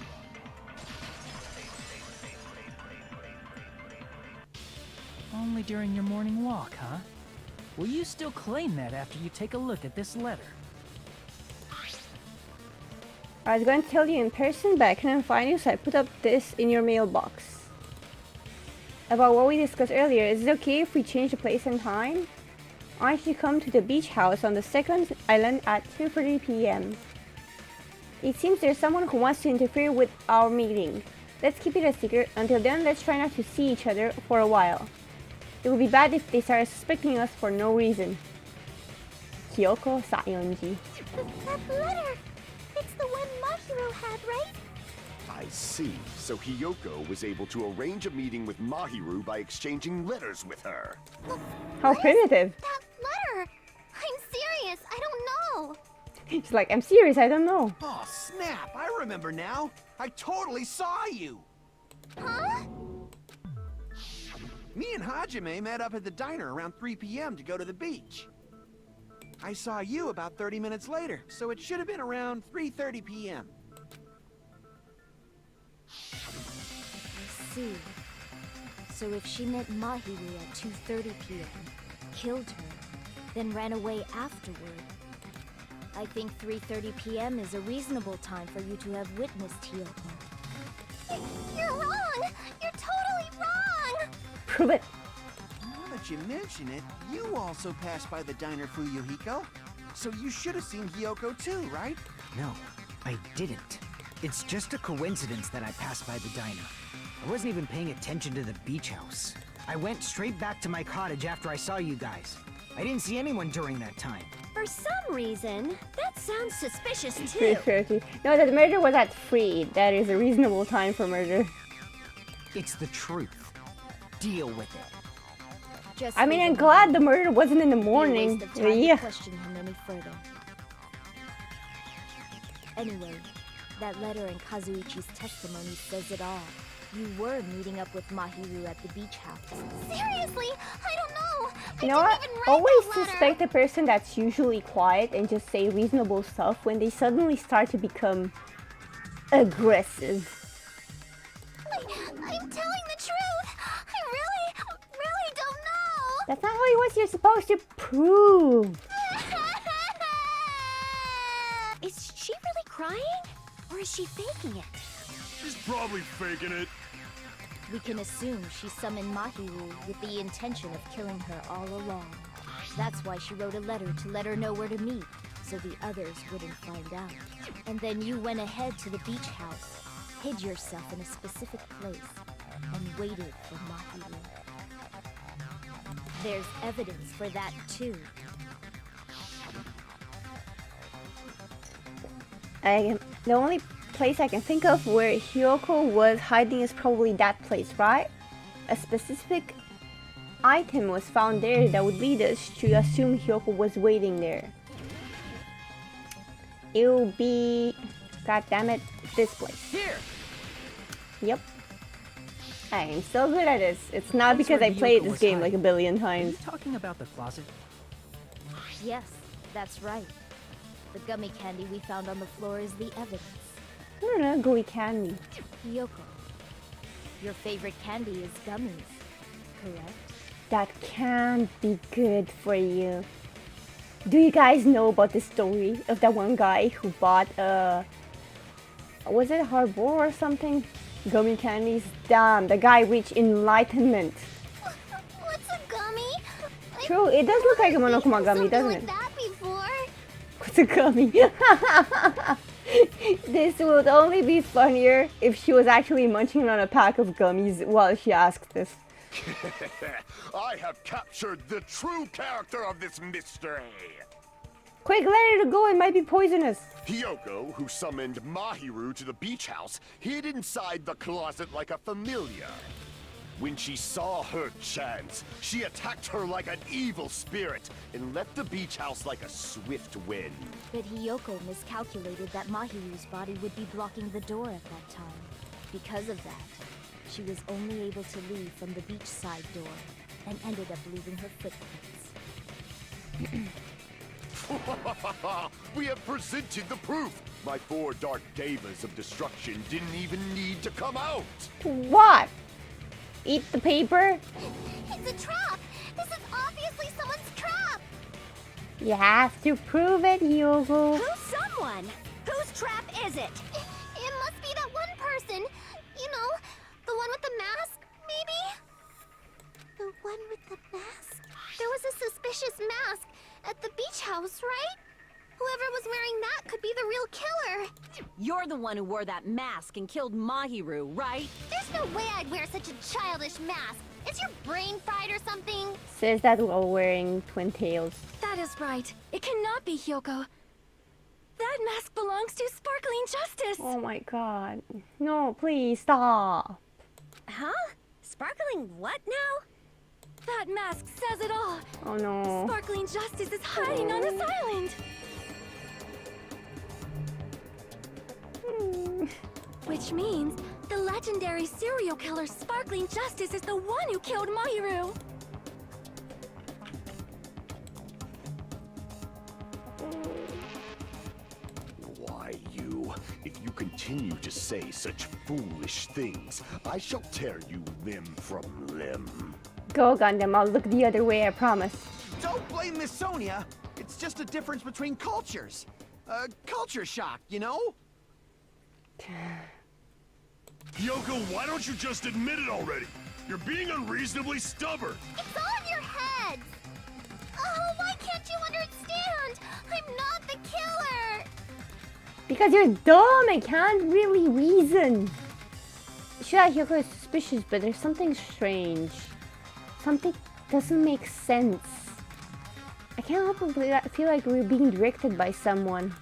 Only during your morning walk, huh? Will you still claim that after you take a look at this letter? I was going to tell you in person, but I couldn't find you, so I put up this in your mailbox. About what we discussed earlier, is it okay if we change the place and time? I want you to come to the beach house on the second island at 2:30 p.m. It seems there's someone who wants to interfere with our meeting. Let's keep it a secret. Until then, let's try not to see each other for a while. It would be bad if they started suspecting us for no reason. Kyoko Sayonji. That letter! It's the one Mahiro had, right? I see. So Hiyoko was able to arrange a meeting with Mahiru by exchanging letters with her. How primitive. That letter! I'm serious, I don't know. She's like, I'm serious, I don't know. Oh, snap! I remember now. I totally saw you. Huh? Me and Hajime met up at the diner around 3 p.m. to go to the beach. I saw you about 30 minutes later, so it should have been around 3:30 p.m. I see. So if she met Mahiru at 2:30 p.m., killed her, then ran away afterward, I think 3:30 p.m. is a reasonable time for you to have witnessed Hiyoko. You're wrong! You're totally wrong! Prove it. Now that you mention it, you also passed by the diner, Fuyuhiko. So you should have seen Hiyoko too, right? No, I didn't. It's just a coincidence that I passed by the diner. I wasn't even paying attention to the beach house. I went straight back to my cottage after I saw you guys. I didn't see anyone during that time. For some reason, that sounds suspicious too. 3:30. No, that murder was at 3. That is a reasonable time for murder. It's the truth. Deal with it. Just I mean, leave I'm him glad alone. the murder wasn't in the Be a morning. waste of time Yeah. to question him any further. Anyway, that letter in Kazuichi's testimony says it all. You were meeting up with Mahiru at the beach house. Seriously, I don't know. You know I what? didn't even write Always that letter. suspect the person that's usually quiet and just say reasonable stuff when they suddenly start to become aggressive. I'm telling the truth. I really don't know. That's not how what you're supposed to prove. Is she really crying? Or is she faking it? She's probably faking it. We can assume she summoned Mahiru with the intention of killing her all along. That's why she wrote a letter to let her know where to meet, so the others wouldn't find out. And then you went ahead to the beach house, hid yourself in a specific place, and waited for Mahiru. There's evidence for that too. The only place I can think of where Hiyoko was hiding is probably that place, right? A specific item was found there that would lead us to assume Hiyoko was waiting there. It will be, god damn it, this place. Here! Yep. I am so good at this. It's not That's because where I played Hiyoko this was game like a hiding. billion Are you times. talking about the closet? Yes, that's right. The gummy candy we found on the floor is the evidence. I don't know, gooey candy. Hiyoko, your favorite candy is gummies, correct? That can't be good for you. Do you guys know about the story of that one guy who bought was it Harbor or something? Gummy candies? Damn, the guy reached enlightenment. What's a gummy? True, it does look like a Monokuma gummy, Something doesn't like it? that before. What's a gummy? This would only be funnier if she was actually munching on a pack of gummies while she asked this. I have captured the true character of this mystery. Quick, let it go, it might be poisonous. Hiyoko, who summoned Mahiru to the beach house, hid inside the closet like a familiar. When she saw her chance, she attacked her like an evil spirit and left the beach house like a swift wind. But Hiyoko miscalculated that Mahiru's body would be blocking the door at that time. Because of that, she was only able to leave from the beachside door and ended up leaving her footprints. We have presented the proof. My 4 dark devas of destruction didn't even need to come out. What? Eat the paper? It's a trap. This is obviously someone's trap. You have to prove it, Hiyoko. Who's someone? Whose trap is it? It must be that one person. You know, the one with the mask, maybe? The one with the mask? There was a suspicious mask at the beach house, right? Whoever was wearing that could be the real killer. You're the one who wore that mask and killed Mahiru, right? There's no way I'd wear such a childish mask. Is your brain fried or something? Says that while wearing twin tails. That is right. It cannot be Hiyoko. That mask belongs to Sparkling Justice. Oh my god. No, please stop. Huh? Sparkling what now? That mask says it all. Oh no. Sparkling Justice is hiding on this island. Which means the legendary serial killer Sparkling Justice is the one who killed Mahiru. Why you? If you continue continue to say such foolish things, I shall tear you limb from limb. Go, Gundam. I'll look the other way, I promise. Don't blame Miss Sonia. It's just a difference between cultures. Culture shock, you know? Yoko, why don't you just admit it already? You're being unreasonably stubborn. It's all in your heads! Oh, why can't you understand? I'm not the killer! Because you're dumb. I can't really reason. Sure, Hyoko is suspicious, but there's something strange. Something doesn't make sense. I can't help but feel like we're being directed by someone.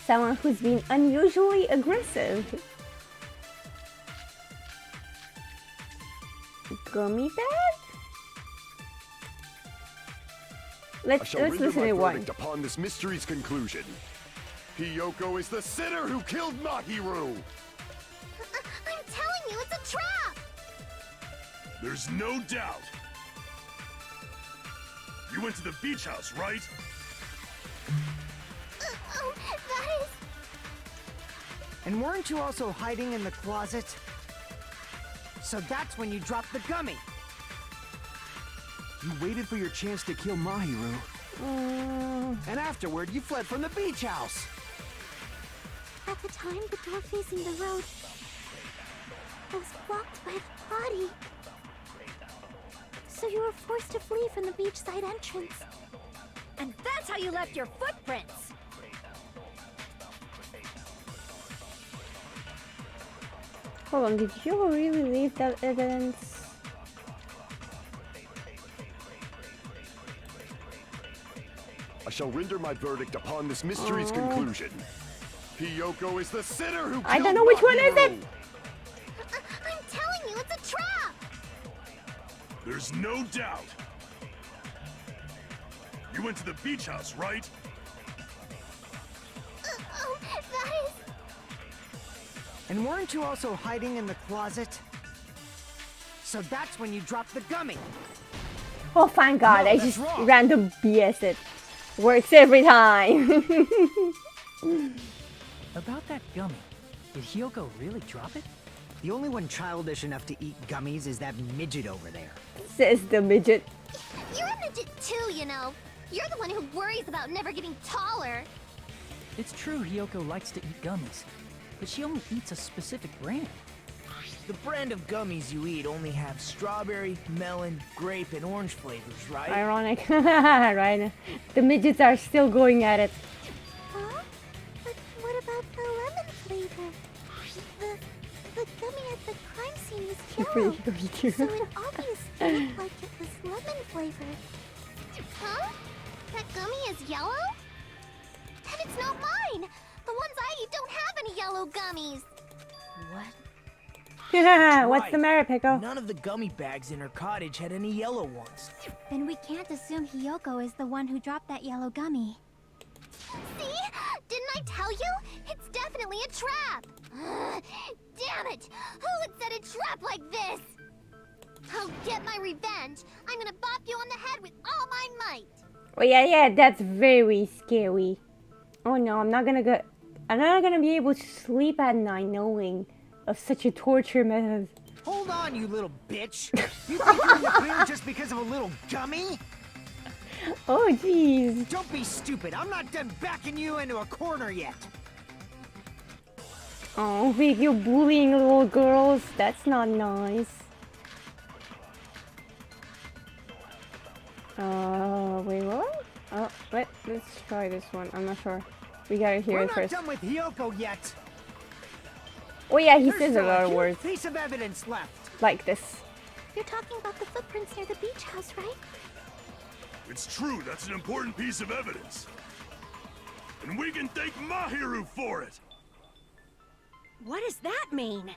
Someone who's being unusually aggressive. Gummy bag? Let's listen to one. Upon this mystery's conclusion, Hiyoko is the sinner who killed Mahiru. I'm telling you, it's a trap! There's no doubt. You went to the beach house, right? That is... And weren't you also hiding in the closet? So that's when you dropped the gummy. You waited for your chance to kill Mahiru. And afterward, you fled from the beach house. At the time, the door facing the road was blocked by the body. So you were forced to flee from the beachside entrance. And that's how you left your footprints! Hold on, did you really leave that evidence? I shall render my verdict upon this mystery's conclusion. Hiyoko is the sinner who killed I don't know which one is it! I'm telling you, it's a trap! There's no doubt. You went to the beach house, right? That is... And weren't you also hiding in the closet? So that's when you dropped the gummy. Oh, thank God, No, I that's just wrong. random BS it. Works every time. About that gummy, did Hyoko really drop it? The only one childish enough to eat gummies is that midget over there. Says the midget. You're a midget too, you know. You're the one who worries about never getting taller. It's true Hyoko likes to eat gummies, but she only eats a specific brand. The brand of gummies you eat only have strawberry, melon, grape, and orange flavors, right? Ironic. Right. The midgets are still going at it. Huh? But what about the lemon flavor? The gummy at the crime scene was yellow, so it obviously looked like it was lemon flavored. Huh? That gummy is yellow? Then it's not mine! The ones I eat don't have any yellow gummies! What? What's the matter, Pickle? None of the gummy bags in her cottage had any yellow ones. Then we can't assume Hiyoko is the one who dropped that yellow gummy. See? Didn't I tell you? It's definitely a trap! Damn it! Who would set a trap like this? I'll get my revenge! I'm gonna bop you on the head with all my might! Oh yeah, that's very scary. Oh no, I'm not gonna be able to sleep at night knowing of such a torture method. Hold on, you little bitch! You think you're in the clear just because of a little gummy? Oh jeez. Don't be stupid. I'm not done backing you into a corner yet. Oh, Vic, you're bullying little girls. That's not nice. Wait, what? Oh, wait, let's try this one. I'm not sure. We gotta hear We're it not first. done with Hyoko yet. Oh yeah, he There's says a still lot of huge words piece of evidence left. like this. You're talking about the footprints near the beach house, right? It's true, that's an important piece of evidence. And we can thank Mahiru for it! What does that mean?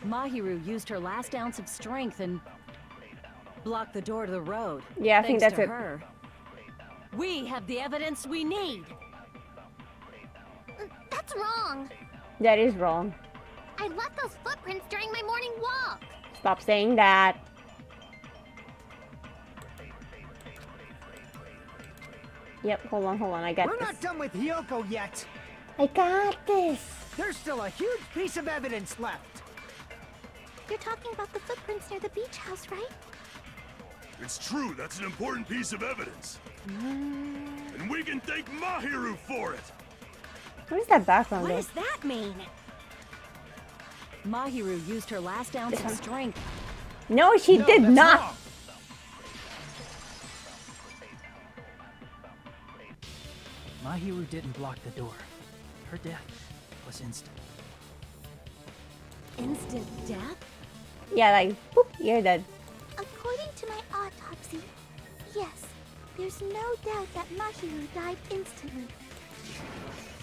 Mahiru used her last ounce of strength and blocked the door to the road. Yeah, I think Thanks that's to it. her. We have the evidence we need. That's wrong! That is wrong. I left those footprints during my morning walk! Stop saying that. Yep, hold on, I got We're this. not done with Hyoko yet. I got this. There's still a huge piece of evidence left. You're talking about the footprints near the beach house, right? It's true, that's an important piece of evidence. And we can thank Mahiru for it! What is that background What though? does that mean? Mahiru used her last ounce of strength. No, she did that's not. wrong. Mahiru didn't block the door. Her death was instant. Instant death? Yeah, like, boop, you're dead. According to my autopsy, yes, there's no doubt that Mahiru died instantly.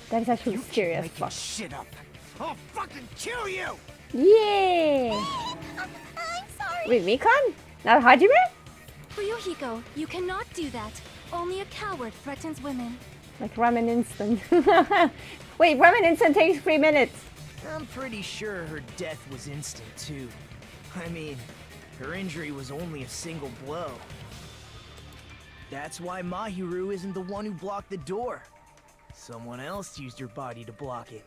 That is actually You scary keep as making fuck. shit up. I'll fucking kill you! Yeah. I'm sorry. Wait, Mikan? Not Hajime? Fuyuhiko, you cannot do that. Only a coward threatens women. Like ramen instant. Wait, ramen instant takes 3 minutes. I'm pretty sure her death was instant, too. I mean, her injury was only a single blow. That's why Mahiru isn't the one who blocked the door. Someone else used her body to block it.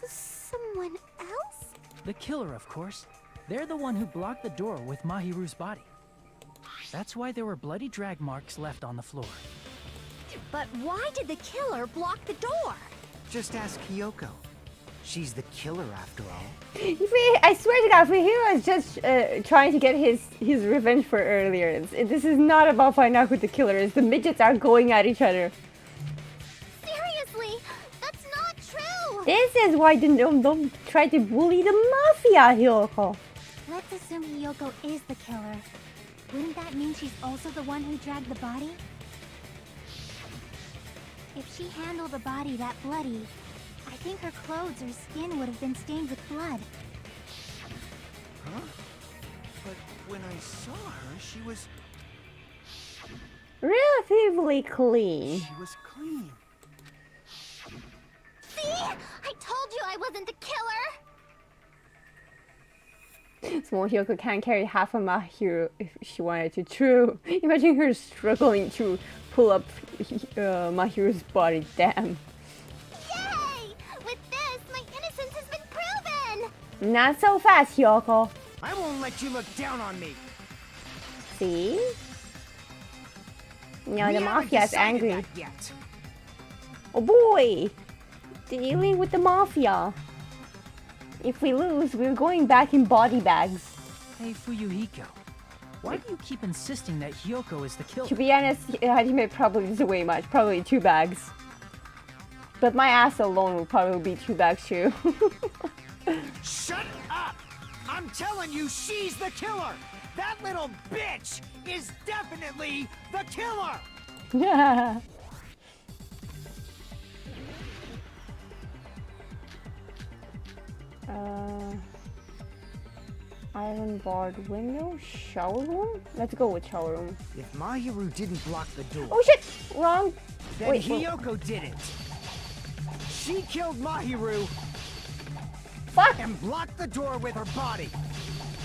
Someone else? The killer, of course. They're the one who blocked the door with Mahiru's body. That's why there were bloody drag marks left on the floor. But why did the killer block the door? Just ask Hiyoko. She's the killer after all. I swear to God, Fuyuhiko is just trying to get his revenge for earlier. This is not about finding out who the killer is. The midgets are going at each other. Seriously, that's not true. This is why don't try to bully the mafia, Hiyoko. Let's assume Hiyoko is the killer. Wouldn't that mean she's also the one who dragged the body? If she handled a body that bloody, I think her clothes or skin would have been stained with blood. Huh? But when I saw her, she was Relatively clean. clean. See? I told you I wasn't the killer! Small Hiyoko can't carry half a Mahiru if she wanted to. True. Imagine her struggling to pull up Mahiru's body. Damn. Yay! With this, my innocence has been proven! Not so fast, Hiyoko. I won't let you look down on me. See? Now We the haven't mafia is decided angry. that yet. Oh boy! Dealing with the mafia. If we lose, we're going back in body bags. Hey, Fuyuhiko. Why do you keep insisting that Hiyoko is the killer? To be honest, Hajime probably doesn't weigh much. Probably 2 bags. But my ass alone will probably be 2 bags too. Shut up! I'm telling you, she's the killer! That little bitch is definitely the killer! Yeah. Iron barred window? Shower room? Let's go with shower room. If Mahiru didn't block the door, Oh shit! Wrong! Then Wait, Hiyoko did it. She killed Mahiru fuck! and blocked the door with her body.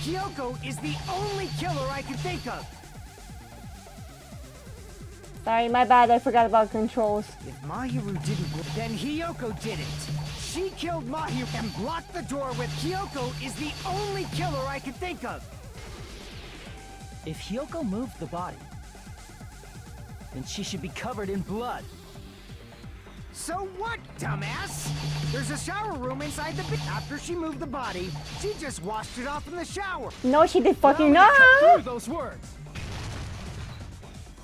Hiyoko is the only killer I can think of. Sorry, my bad, I forgot about controls. if Mahiru didn't Then Hiyoko did it. She killed Mahiru and blocked the door with Hiyoko is the only killer I can think of. If Hiyoko moved the body, then she should be covered in blood. So what, dumbass? There's a shower room inside the After she moved the body, she just washed it off in the shower. No, she did fucking Allow me to cut not! through those words.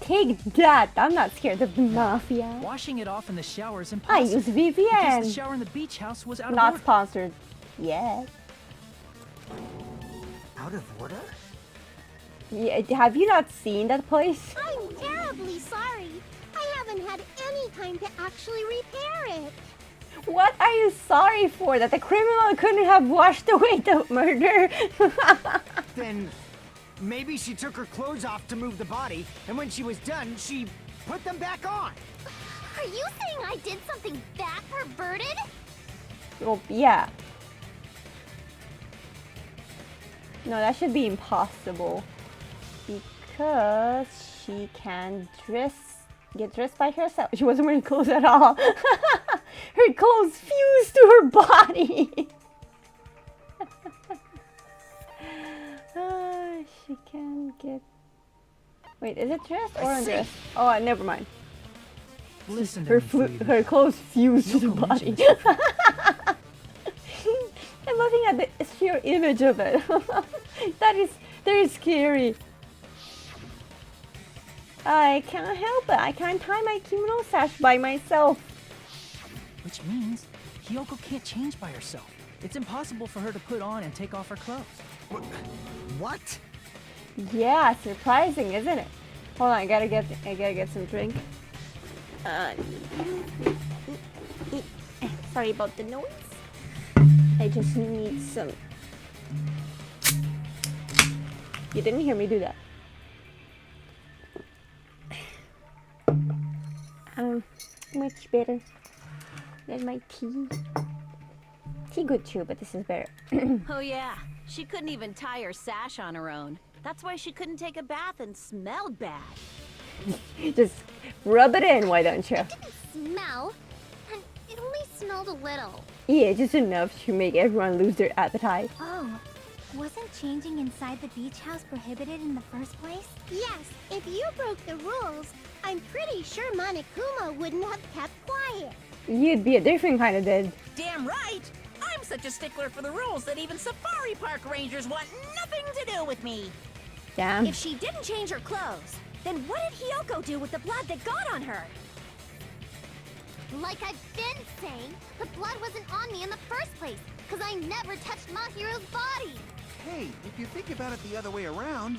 Take that! I'm not scared of the mafia. Washing it off in the shower is I impossible. use Because the VPN. shower in the beach house was out of Not order. sponsored. Yeah. out of order? Yeah. Have you not seen that place? I'm terribly sorry. I haven't had any time to actually repair it. What are you sorry for? That the criminal couldn't have washed away the murder? Then maybe she took her clothes off to move the body, and when she was done, she put them back on. Are you saying I did something that perverted? Well, yeah. No, that should be impossible. Because she can get dressed by herself. She wasn't wearing clothes at all. Her clothes fused to her body. She can get... Wait, is it dressed or undressed? Oh, never mind. Listen to me, Her clothes fused to the Yoko body. mentioned I'm looking at the sheer image of it. That is scary. I can't help it. I can't tie my kimono sash by myself. Which means Hiyoko can't change by herself. It's impossible for her to put on and take off her clothes. What? Yeah, surprising, isn't it? Hold on, I gotta get some drink. Sorry about the noise. I just need some. You didn't hear me do that. Much better than my tea. Tea good too, but this is better. Oh yeah, she couldn't even tie her sash on her own. That's why she couldn't take a bath and smelled bad. Just rub it in, why don't you? It didn't smell, and it only smelled a little. Yeah, just enough to make everyone lose their appetite. Oh, wasn't changing inside the beach house prohibited in the first place? Yes, if you broke the rules, I'm pretty sure Monokuma wouldn't have kept quiet. You'd be a different kind of dead. Damn right! I'm such a stickler for the rules that even safari park rangers want nothing to do with me. Damn. If she didn't change her clothes, then what did Hiyoko do with the blood that got on her? Like I've been saying, the blood wasn't on me in the first place, because I never touched Mahiro's body. Hey, if you think about it the other way around,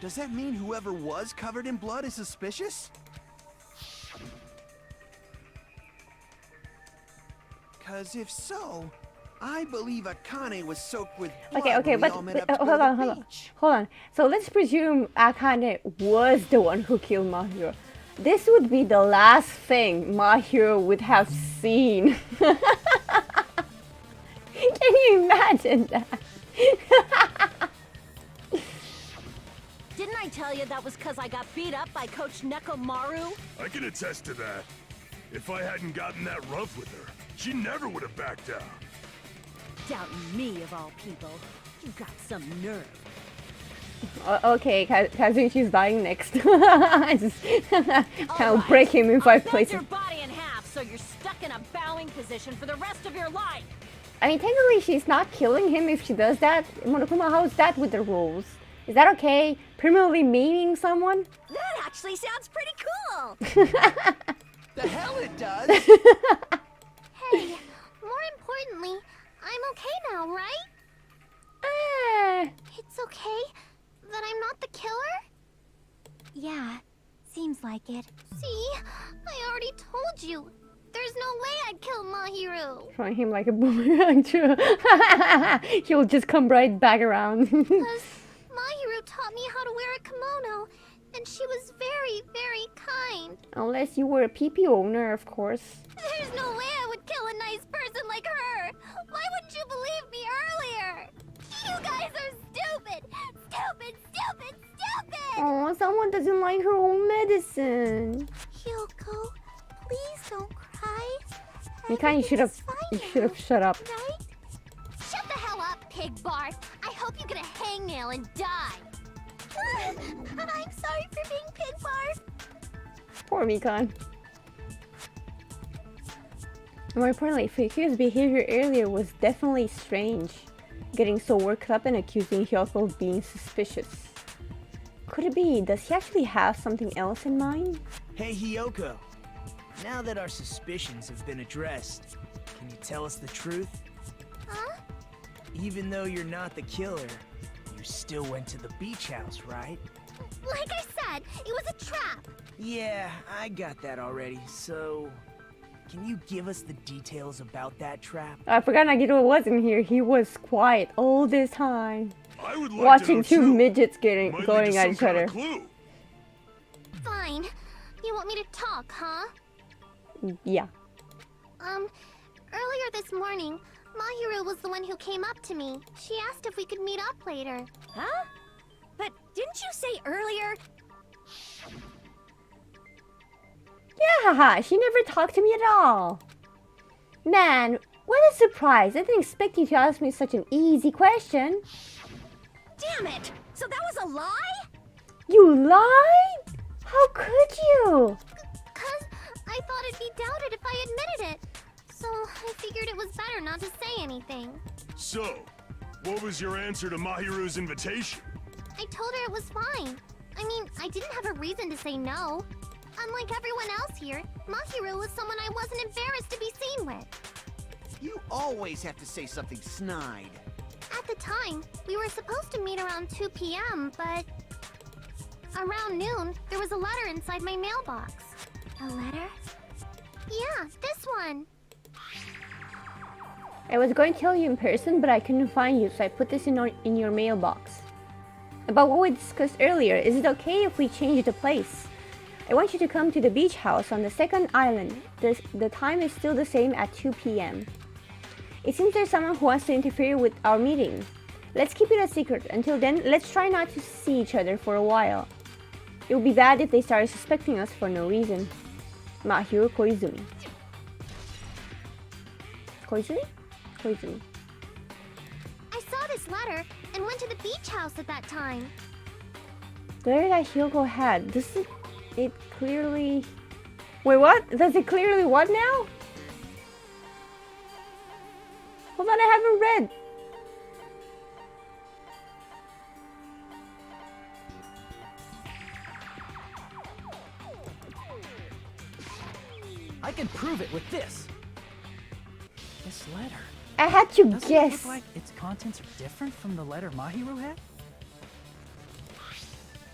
does that mean whoever was covered in blood is suspicious? Because if so, I believe Akane was soaked with blood Okay, when we but all met up to go hold to on, the hold on, beach. hold on. So let's presume Akane was the one who killed Mahiro. This would be the last thing Mahiro would have seen. Can you imagine that? Didn't I tell you that was because I got beat up by Coach Nekomaru? I can attest to that. If I hadn't gotten that rough with her, she never would have backed down. Doubting me of all people. You got some nerve. Okay, Kazuchi's dying next. I just kind of break him in 5 Bend places. your body in half so you're stuck in a bowing position for the rest of your life. I mean, technically, she's not killing him if she does that. Monokuma, how is that with the rules? Is that okay? Permanently maiming someone? That actually sounds pretty cool. The hell it does! Hey, more importantly, I'm okay now, right? It's okay that I'm not the killer? Yeah, seems like it. See? I already told you. There's no way I'd kill Mahiru. Throwing him like a boomerang too. He'll just come right back around. Because Mahiru taught me how to wear a kimono, and she was very, very kind. Unless you were a PP owner, of course. There's no way I would kill a nice person like her. Why wouldn't you believe me earlier? You guys are stupid! Stupid, stupid, stupid! Oh, someone doesn't like her own medicine. Hyoko, please don't cry. Mika, you should have shut up. Right? Shut the hell up, pig barf. I hope you get a hangnail and die. I'm sorry for being pig barf. Poor Mikan. More importantly, Fuku's behavior earlier was definitely strange. Getting so worked up and accusing Hyoko of being suspicious. Could it be? Does he actually have something else in mind? Hey, Hiyoko. Now that our suspicions have been addressed, can you tell us the truth? Huh? Even though you're not the killer, you still went to the beach house, right? Like I said, it was a trap. Yeah, I got that already, so... Can you give us the details about that trap? I forgot Nagito wasn't here. He was quiet all this time. I would like Watching to know two too. midgets Might lead going to at some each kind other. of clue. Fine. You want me to talk, huh? Yeah. Earlier this morning, Mahiru was the one who came up to me. She asked if we could meet up later. Huh? But didn't you say earlier? Yeah, haha, she never talked to me at all. Man, what a surprise. I didn't expect you to ask me such an easy question. Damn it! So that was a lie? You lied? How could you? 'Cause I thought it'd be doubted if I admitted it. So I figured it was better not to say anything. So, what was your answer to Mahiru's invitation? I told her it was fine. I mean, I didn't have a reason to say no. Unlike everyone else here, Mahiru was someone I wasn't embarrassed to be seen with. You always have to say something snide. At the time, we were supposed to meet around 2 p.m., but... around noon, there was a letter inside my mailbox. A letter? Yeah, this one. I was going to tell you in person, but I couldn't find you, so I put this in your mailbox. About what we discussed earlier, is it okay if we change the place? I want you to come to the beach house on the second island. The time is still the same at 2 p.m. It seems there's someone who wants to interfere with our meeting. Let's keep it a secret. Until then, let's try not to see each other for a while. It would be bad if they started suspecting us for no reason. Mahiru Koizumi. Koizumi? Koizumi. I saw this letter and went to the beach house at that time. The letter that Hyoko had, does it clearly... Wait, what? Does it clearly what now? Hold on, I haven't read. I can prove it with this. This letter. I had to Doesn't guess. it look like its contents are different from the letter Mahiru had?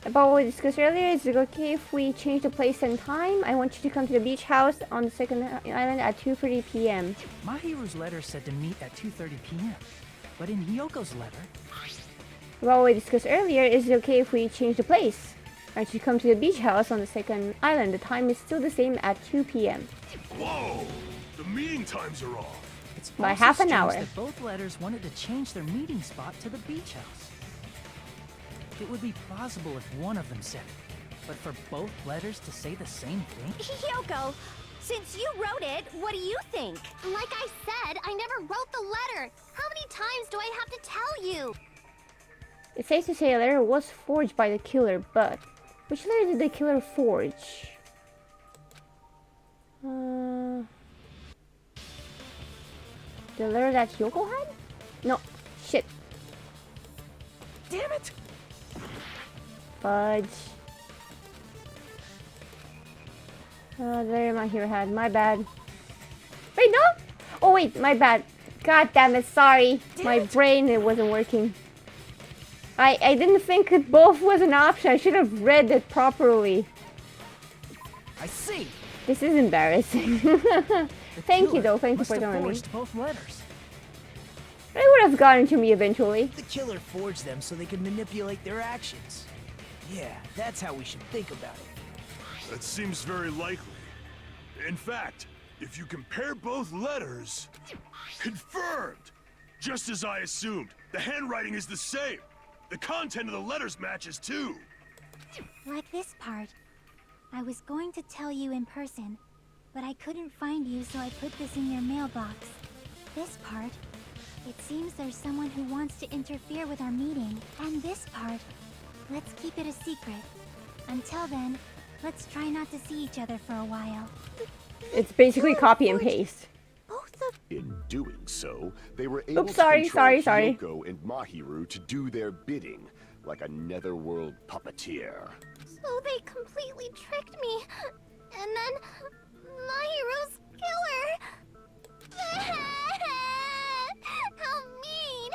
About what we discussed earlier, is it okay if we change the place and time? I want you to come to the beach house on the second island at 2:30 p.m. Mahiru's letter said to meet at 2:30 p.m. But in Hyoko's letter... About what we discussed earlier, is it okay if we change the place? I want you to come to the beach house on the second island. The time is still the same at 2 p.m. Whoa! The meeting times are off. It's By also half an strange hour. that both letters wanted to change their meeting spot to the beach house. It would be plausible if one of them said it, but for both letters to say the same thing? Hyoko, since you wrote it, what do you think? Like I said, I never wrote the letter. How many times do I have to tell you? It's safe to say a letter was forged by the killer, but which letter did the killer forge? The letter that Hyoko had? No, shit. Damn it! Fudge. The letter my hero had. My bad. Wait, no! Oh wait, my bad. God damn it, sorry. My brain, it wasn't working. I didn't think it both was an option. I should have read it properly. I see. This is embarrassing. Thank you though, thank you for telling me. Forged both letters. It would have gotten to me eventually. The killer forged them so they could manipulate their actions. Yeah, that's how we should think about it. That seems very likely. In fact, if you compare both letters... Confirmed! Just as I assumed, the handwriting is the same. The content of the letters matches too. Like this part. I was going to tell you in person, but I couldn't find you, so I put this in your mailbox. This part. It seems there's someone who wants to interfere with our meeting. And this part. Let's keep it a secret. Until then, let's try not to see each other for a while. It's basically copy and paste. In doing so, they were able Oops, sorry, to control sorry. Hyoko and Mahiru to do their bidding, like a netherworld puppeteer. So they completely tricked me. And then... Mahiru's killer! How mean!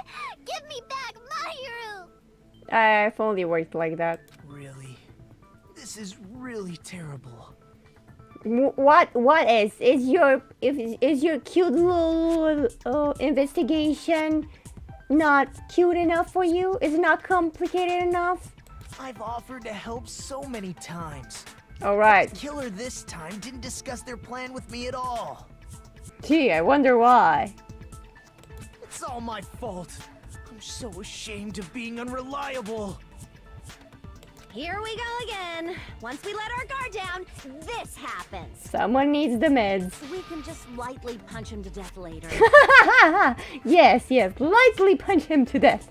Give me back Mahiru! If only it worked like that. Really? This is really terrible. What is your cute little investigation not cute enough for you? Is it not complicated enough? I've offered to help so many times. All right. The killer this time didn't discuss their plan with me at all. Gee, I wonder why. It's all my fault. I'm so ashamed of being unreliable. Here we go again. Once we let our guard down, this happens. Someone needs the meds. We can just lightly punch him to death later. Yes, lightly punch him to death.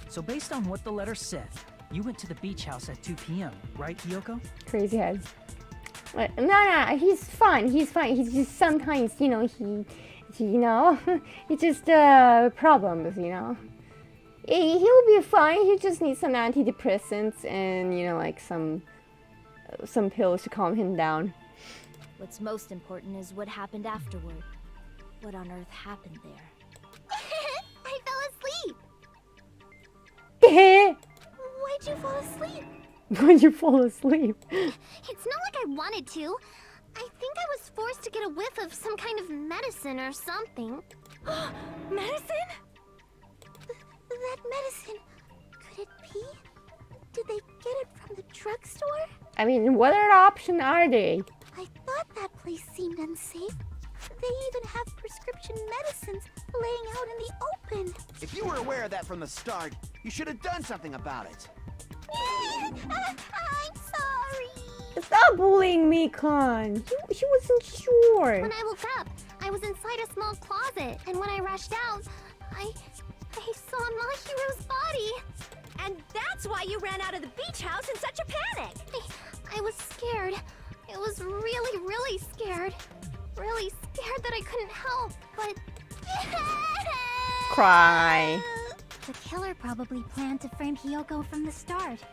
So based on what the letter said, you went to the beach house at 2 p.m., right, Hiyoko? Crazy head. No, he's fine. He's just sometimes, he just problems, He'll be fine. He just needs some antidepressants and, like some pills to calm him down. What's most important is what happened afterward. What on earth happened there? I fell asleep. Why'd you fall asleep? Why'd you fall asleep? It's not like I wanted to. I think I was forced to get a whiff of some kind of medicine or something. Medicine? That medicine. Could it be? Did they get it from the drugstore? I mean, what other option are they? I thought that place seemed unsafe. They even have prescription medicines laying out in the open. If you were aware of that from the start, you should have done something about it. I'm sorry. Stop bullying me, Con. She wasn't sure. When I woke up, I was inside a small closet, and when I rushed out, I saw Mahiro's body. And that's why you ran out of the beach house in such a panic. I was scared. I was really, really scared. Really scared that I couldn't help, but... Cry. The killer probably planned to frame Hiyoko from the start.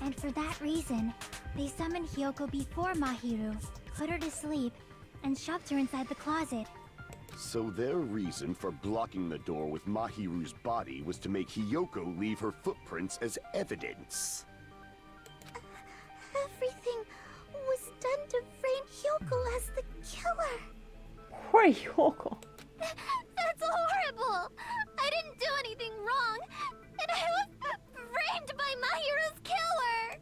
And for that reason, they summoned Hiyoko before Mahiru, put her to sleep, and shoved her inside the closet. So their reason for blocking the door with Mahiru's body was to make Hiyoko leave her footprints as evidence. Everything was done to frame Hyoko as the killer. Poor Hiyoko. That's horrible! I didn't do anything wrong, and I was framed by Mahiru's killer!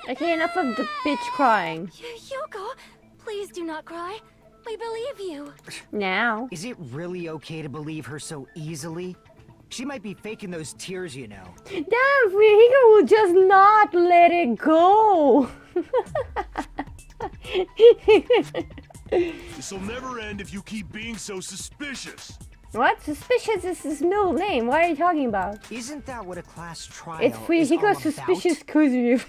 Okay, enough of the bitch crying. Hyoko, please do not cry. We believe you. Now. Is it really okay to believe her so easily? She might be faking those tears, you know. Damn, Hiyoko will just not let it go. This'll never end if you keep being so suspicious. What? Suspicious is his middle name. What are you talking about? Isn't that what a class trial It's is all Hiko's suspicious about? because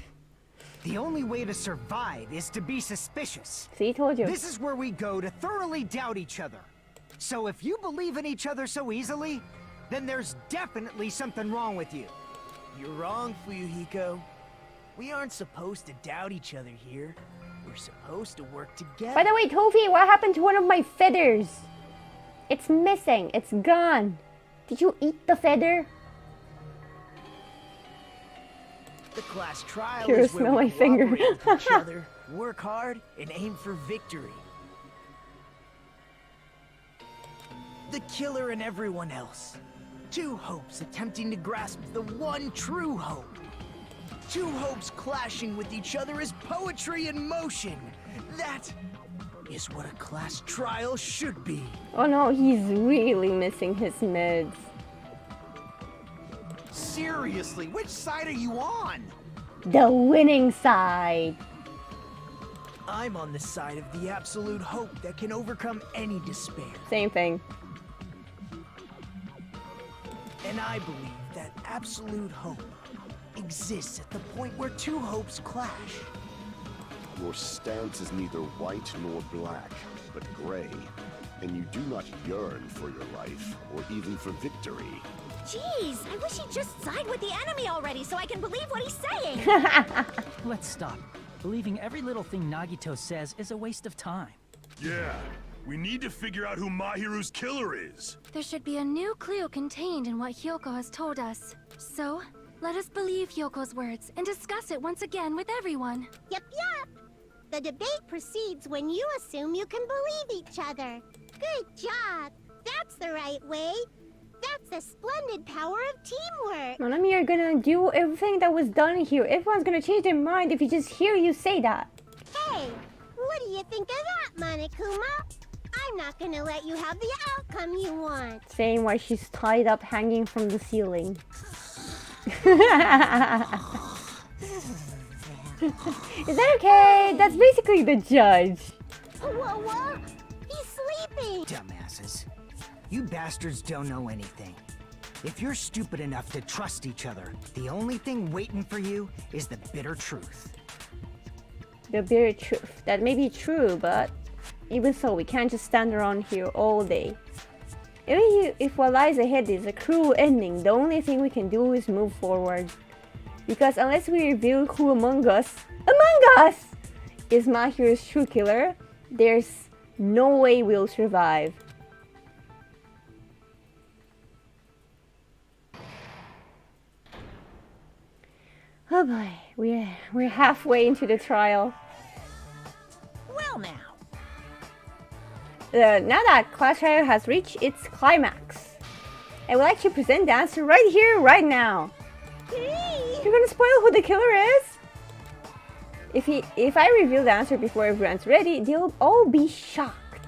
The only way to survive is to be suspicious. See, told you. This is where we go to thoroughly doubt each other. So if you believe in each other so easily, then there's definitely something wrong with you. You're wrong, Fuyuhiko. We aren't supposed to doubt each other here. We're supposed to work together. By the way, Tofi, what happened to one of my feathers? It's missing. It's gone. Did you eat the feather? The class trial Here, is where smell we my finger. cooperate with each other, work hard, and aim for victory. The killer and everyone else. Two hopes attempting to grasp the one true hope. Two hopes clashing with each other is poetry in motion. That is what a class trial should be. Oh no, he's really missing his meds. Seriously, which side are you on? The winning side. I'm on the side of the absolute hope that can overcome any despair. Same thing. And I believe that absolute hope exists at the point where two hopes clash. Your stance is neither white nor black, but gray. And you do not yearn for your life, or even for victory. Jeez, I wish he'd just side with the enemy already so I can believe what he's saying. Let's stop. Believing every little thing Nagito says is a waste of time. Yeah, we need to figure out who Mahiru's killer is. There should be a new clue contained in what Hyoko has told us. So, let us believe Hyoko's words and discuss it once again with everyone. Yep. The debate proceeds when you assume you can believe each other. Good job. That's the right way. That's the splendid power of teamwork. None of you are gonna do everything that was done here. Everyone's gonna change their mind if you just hear you say that. Hey, what do you think of that, Monokuma? I'm not gonna let you have the outcome you want. Saying why she's tied up hanging from the ceiling. Is that okay? That's basically the judge. What? He's sleeping! Dumbasses. You bastards don't know anything. If you're stupid enough to trust each other, the only thing waiting for you is the bitter truth. The bitter truth. That may be true, but even so, we can't just stand around here all day. If what lies ahead is a cruel ending, the only thing we can do is move forward. Because unless we reveal who among us is Mahiru's true killer, there's no way we'll survive. Oh boy, we're halfway into the trial. Well now. Now that class trial has reached its climax, I would like to present the answer right here, right now. You're gonna spoil who the killer is? If I reveal the answer before everyone's ready, they'll all be shocked.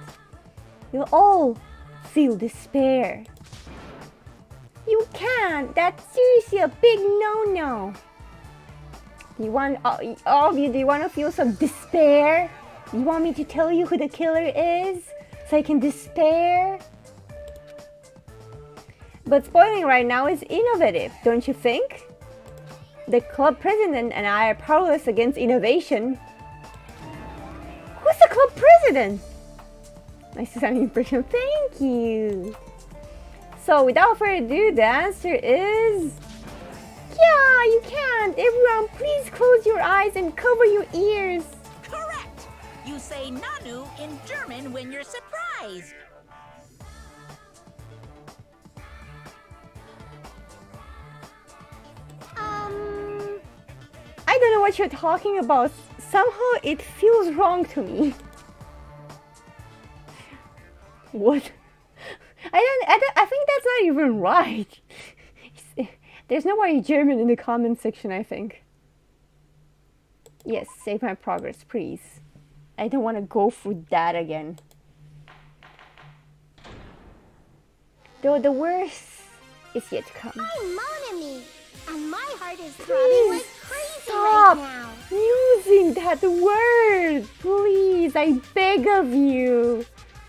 You'll all feel despair. You can't. That's seriously a big no-no. You want all of you? Do you want to feel some despair? You want me to tell you who the killer is, so I can despair? But spoiling right now is innovative, don't you think? The club president and I are powerless against innovation. Who's the club president? Nice to have you, impression. Thank you. So without further ado, the answer is... Yeah, you can't. Everyone, please close your eyes and cover your ears. Correct. You say Nanu in German when you're surprised. I don't know what you're talking about. Somehow it feels wrong to me. What? I think that's not even right. There's nobody German in the comment section, I think. Yes, save my progress, please. I don't want to go through that again. Though the worst is yet to come. I'm Monami, and my heart is throbbing like crazy Stop right now. using that word, please. I beg of you.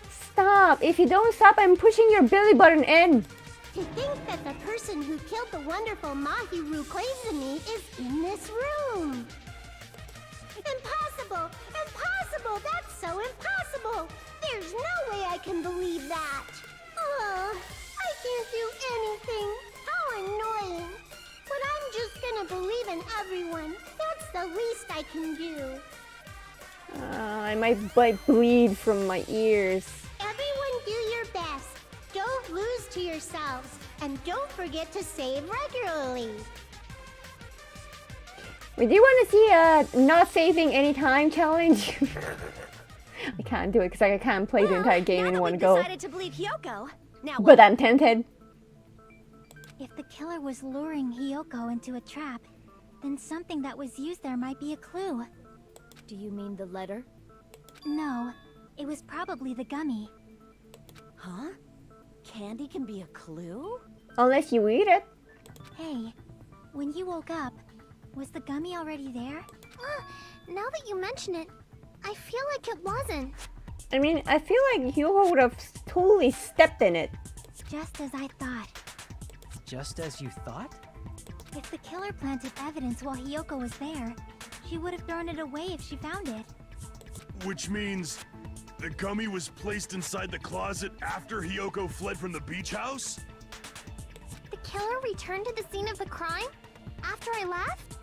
Stop. If you don't stop, I'm pushing your belly button in. To think that the person who killed the wonderful Mahiru Koizumi is in this room. Impossible! Impossible! That's so impossible! There's no way I can believe that! I can't do anything! How annoying! But I'm just gonna believe in everyone. That's the least I can do. I might bleed from my ears. Everyone do your best. Don't lose to yourselves. And don't forget to save regularly. Would you want to see a not saving any time challenge? I can't do it because I can't play the entire game in one go. Decided to believe Hyoko. Now But I'm tempted. If the killer was luring Hyoko into a trap, then something that was used there might be a clue. Do you mean the letter? No, it was probably the gummy. Huh? Candy can be a clue? Unless you eat it. Hey, when you woke up, was the gummy already there? Now that you mention it, I feel like it wasn't. I mean, I feel like Hyoko would have totally stepped in it. Just as I thought. Just as you thought? If the killer planted evidence while Hyoko was there, she would have thrown it away if she found it. Which means the gummy was placed inside the closet after Hyoko fled from the beach house? The killer returned to the scene of the crime? After I left?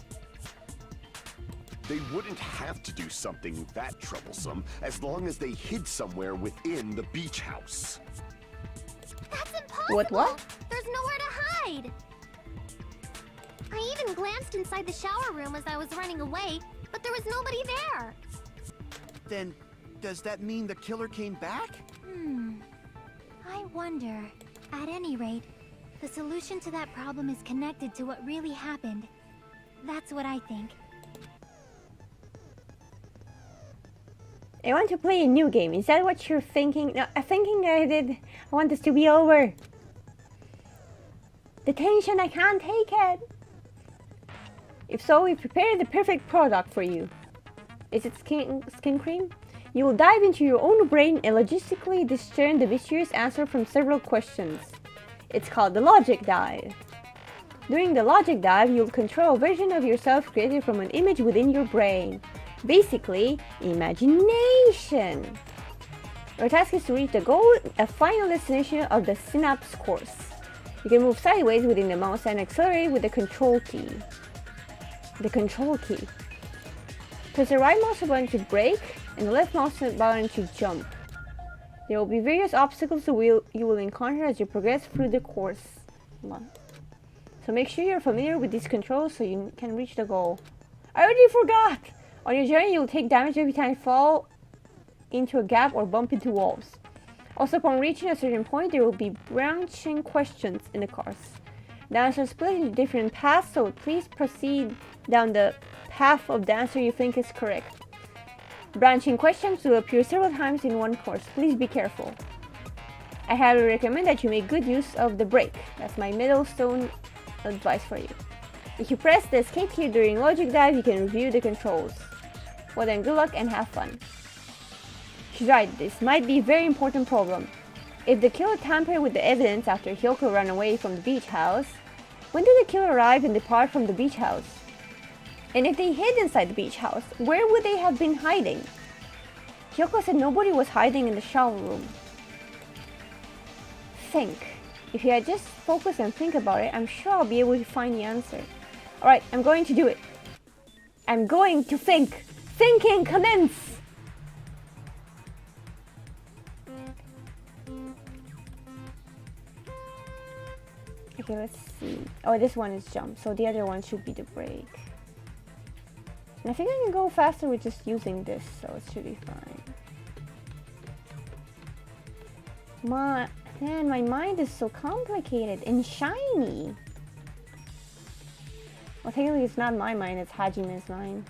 They wouldn't have to do something that troublesome as long as they hid somewhere within the beach house. That's impossible! What? There's nowhere to hide! I even glanced inside the shower room as I was running away, but there was nobody there. Then, does that mean the killer came back? I wonder. At any rate, the solution to that problem is connected to what really happened. That's what I think. I want to play a new game. Is that what you're thinking? No, I'm thinking I want this to be over. The tension, I can't take it. If so, we prepared the perfect product for you. Is it skin cream? You will dive into your own brain and logistically discern the mysterious answer from several questions. It's called the logic dive. During the logic dive, you'll control a version of yourself created from an image within your brain. Basically, imagination. Your task is to reach the goal, a final destination of the synapse course. You can move sideways within the mouse and accelerate with the control key. The control key. Press the right mouse button to brake and the left mouse button to jump. There will be various obstacles you will encounter as you progress through the course. So make sure you're familiar with these controls so you can reach the goal. I already forgot! On your journey, you'll take damage every time you fall into a gap or bump into walls. Also, upon reaching a certain point, there will be branching questions in the course. The answers split into different paths, so please proceed down the path of the answer you think is correct. Branching questions will appear several times in one course. Please be careful. I highly recommend that you make good use of the brake. That's my Middlestone advice for you. If you press the escape key during logic dive, you can review the controls. Well then, good luck and have fun. She's right, this might be a very important problem. If the killer tampered with the evidence after Hyoko ran away from the beach house, when did the killer arrive and depart from the beach house? And if they hid inside the beach house, where would they have been hiding? Hyoko said nobody was hiding in the shower room. Think. If you had just focused and think about it, I'm sure I'll be able to find the answer. Alright, I'm going to do it. I'm going to think. Thinking commence! Okay, let's see. Oh, this one is jump, so the other one should be the brake. And I think I can go faster with just using this, so it should be fine. Man, my mind is so complicated and shiny. Well, technically it's not my mind, it's Hajime's mind.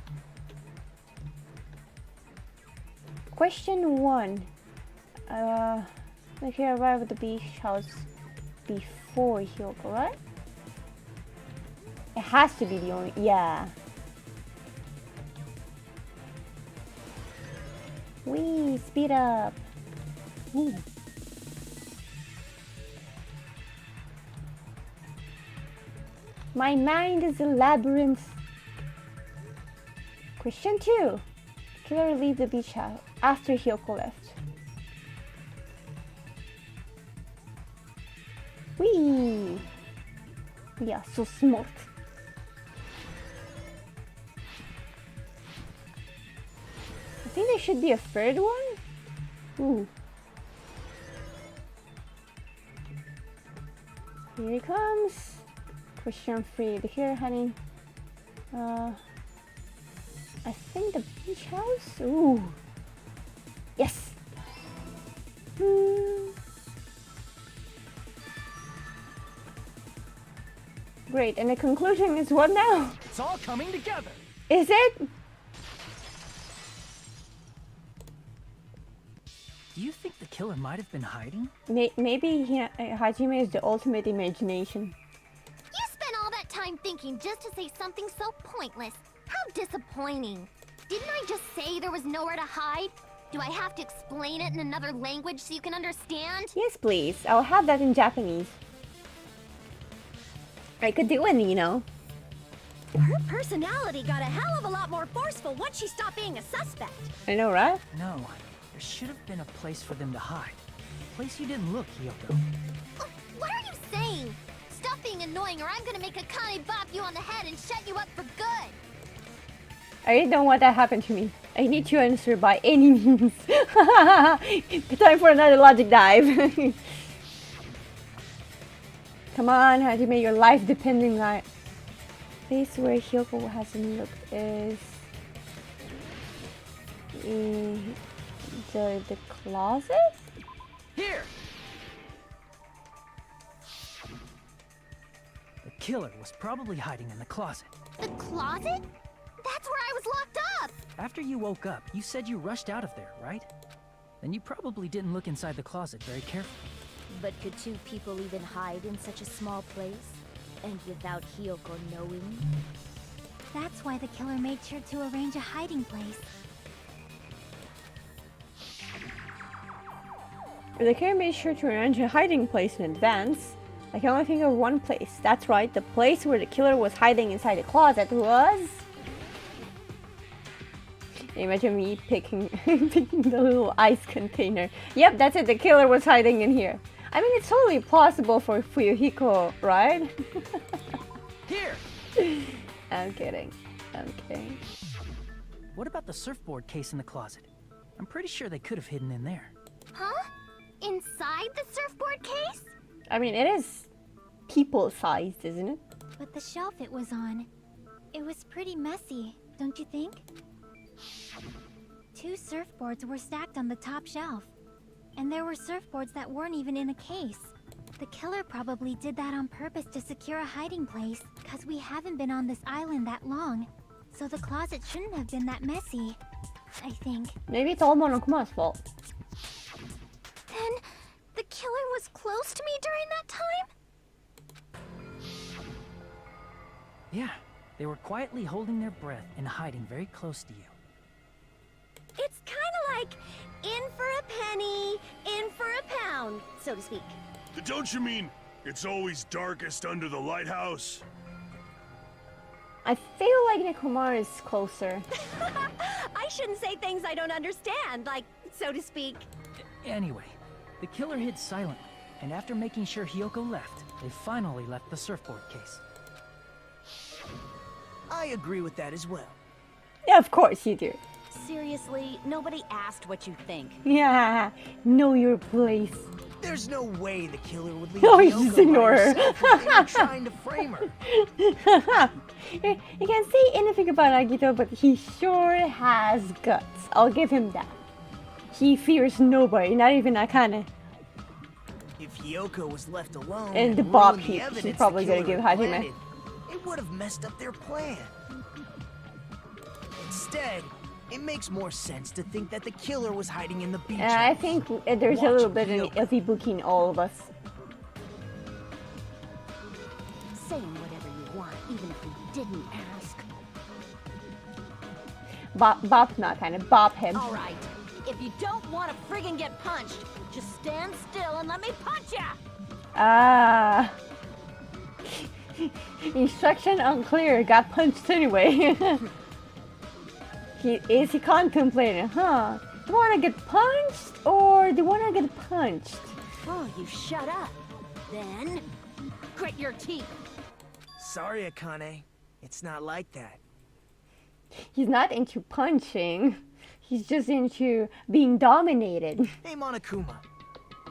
Question 1. If you arrive at the beach house before Hyoko, right? It has to be the only... yeah. Wee, speed up. Ooh. My mind is a labyrinth. Question 2. Killer leave the beach house after Hyoko left. Wee! We are so smart. I think there should be a third one. Ooh. Here he comes. Question 3. The killer hiding. I think the beach house? Ooh. Yes! Great, and the conclusion is what now? It's all coming together! Is it? Do you think the killer might have been hiding? Maybe Hajime is the ultimate imagination. You spent all that time thinking just to say something so pointless. How disappointing. Didn't I just say there was nowhere to hide? Do I have to explain it in another language so you can understand? Yes, please. I'll have that in Japanese. I could do it, you know. Her personality got a hell of a lot more forceful once she stopped being a suspect. I know, right? No, there should have been a place for them to hide. A place you didn't look, Hyoko. What are you saying? Stop being annoying or I'm gonna make Akane bop you on the head and shut you up for good. I really don't want that to happen to me. I need to answer by any means. Time for another logic dive. Come on, Hajime, your life depending on... Place where Hyoko hasn't looked is... the closet? Here! The killer was probably hiding in the closet. The closet? That's where I was locked up! After you woke up, you said you rushed out of there, right? Then you probably didn't look inside the closet very carefully. But could two people even hide in such a small place? And without Hyoko knowing? That's why the killer made sure to arrange a hiding place. The killer made sure to arrange a hiding place in advance. I can only think of one place. That's right, the place where the killer was hiding inside the closet was... Imagine me picking the little ice container. Yep, that's it, the killer was hiding in here. I mean, it's totally plausible for Fuyuhiko, right? Here! I'm kidding. I'm kidding. What about the surfboard case in the closet? I'm pretty sure they could have hidden in there. Huh? Inside the surfboard case? I mean, it is people-sized, isn't it? But the shelf it was on, it was pretty messy, don't you think? 2 surfboards were stacked on the top shelf. And there were surfboards that weren't even in a case. The killer probably did that on purpose to secure a hiding place, because we haven't been on this island that long. So the closet shouldn't have been that messy, I think. Maybe it's all Monokuma's fault. Then, the killer was close to me during that time? Yeah, they were quietly holding their breath and hiding very close to you. It's kind of like in for a penny, in for a pound, so to speak. Don't you mean it's always darkest under the lighthouse? I feel like Nekomaru is closer. I shouldn't say things I don't understand, like, so to speak. Anyway, the killer hid silently, and after making sure Hiyoko left, they finally left the surfboard case. I agree with that as well. Yeah, of course you do. Seriously, nobody asked what you think. Yeah, know your place. There's no way the killer would leave Oh, you Hiyoko just ignore by her. herself if they were trying to frame her. You can't say anything about Nagito, but he sure has guts. I'll give him that. He fears nobody, not even Akane. If Hiyoko was left alone And the ruined Bob the he's evidence probably the gonna killer give had Hajime. planted, it would have messed up their plan. Instead, it makes more sense to think that the killer was hiding in the beach And I house. think there's a Watch little bit Hiyoko. of Ibuki in all of us. Saying whatever you want, even if we didn't ask. Bop not kind of bop him. All right, if you don't want to friggin' get punched, just stand still and let me punch ya! Ah. Instruction unclear. Got punched anyway. Is he contemplating, huh? Do you want to get punched or do you want to get punched? Oh, you shut up. Then, grit your teeth. Sorry, Akane. It's not like that. He's not into punching. He's just into being dominated. Hey, Monokuma.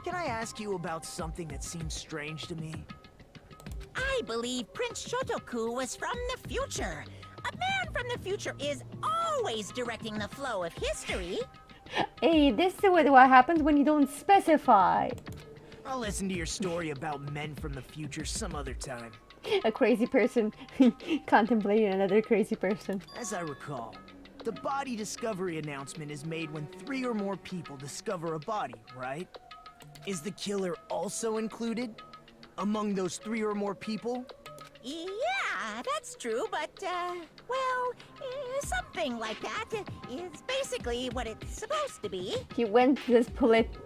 Can I ask you about something that seems strange to me? I believe Prince Shotoku was from the future. A man from the future is always directing the flow of history. Hey, this is what happens when you don't specify. I'll listen to your story about men from the future some other time. A crazy person contemplating another crazy person. As I recall, the body discovery announcement is made when 3 or more people discover a body, right? Is the killer also included among those 3 or more people? Yeah, that's true, but, well, something like that is basically what it's supposed to be. He went this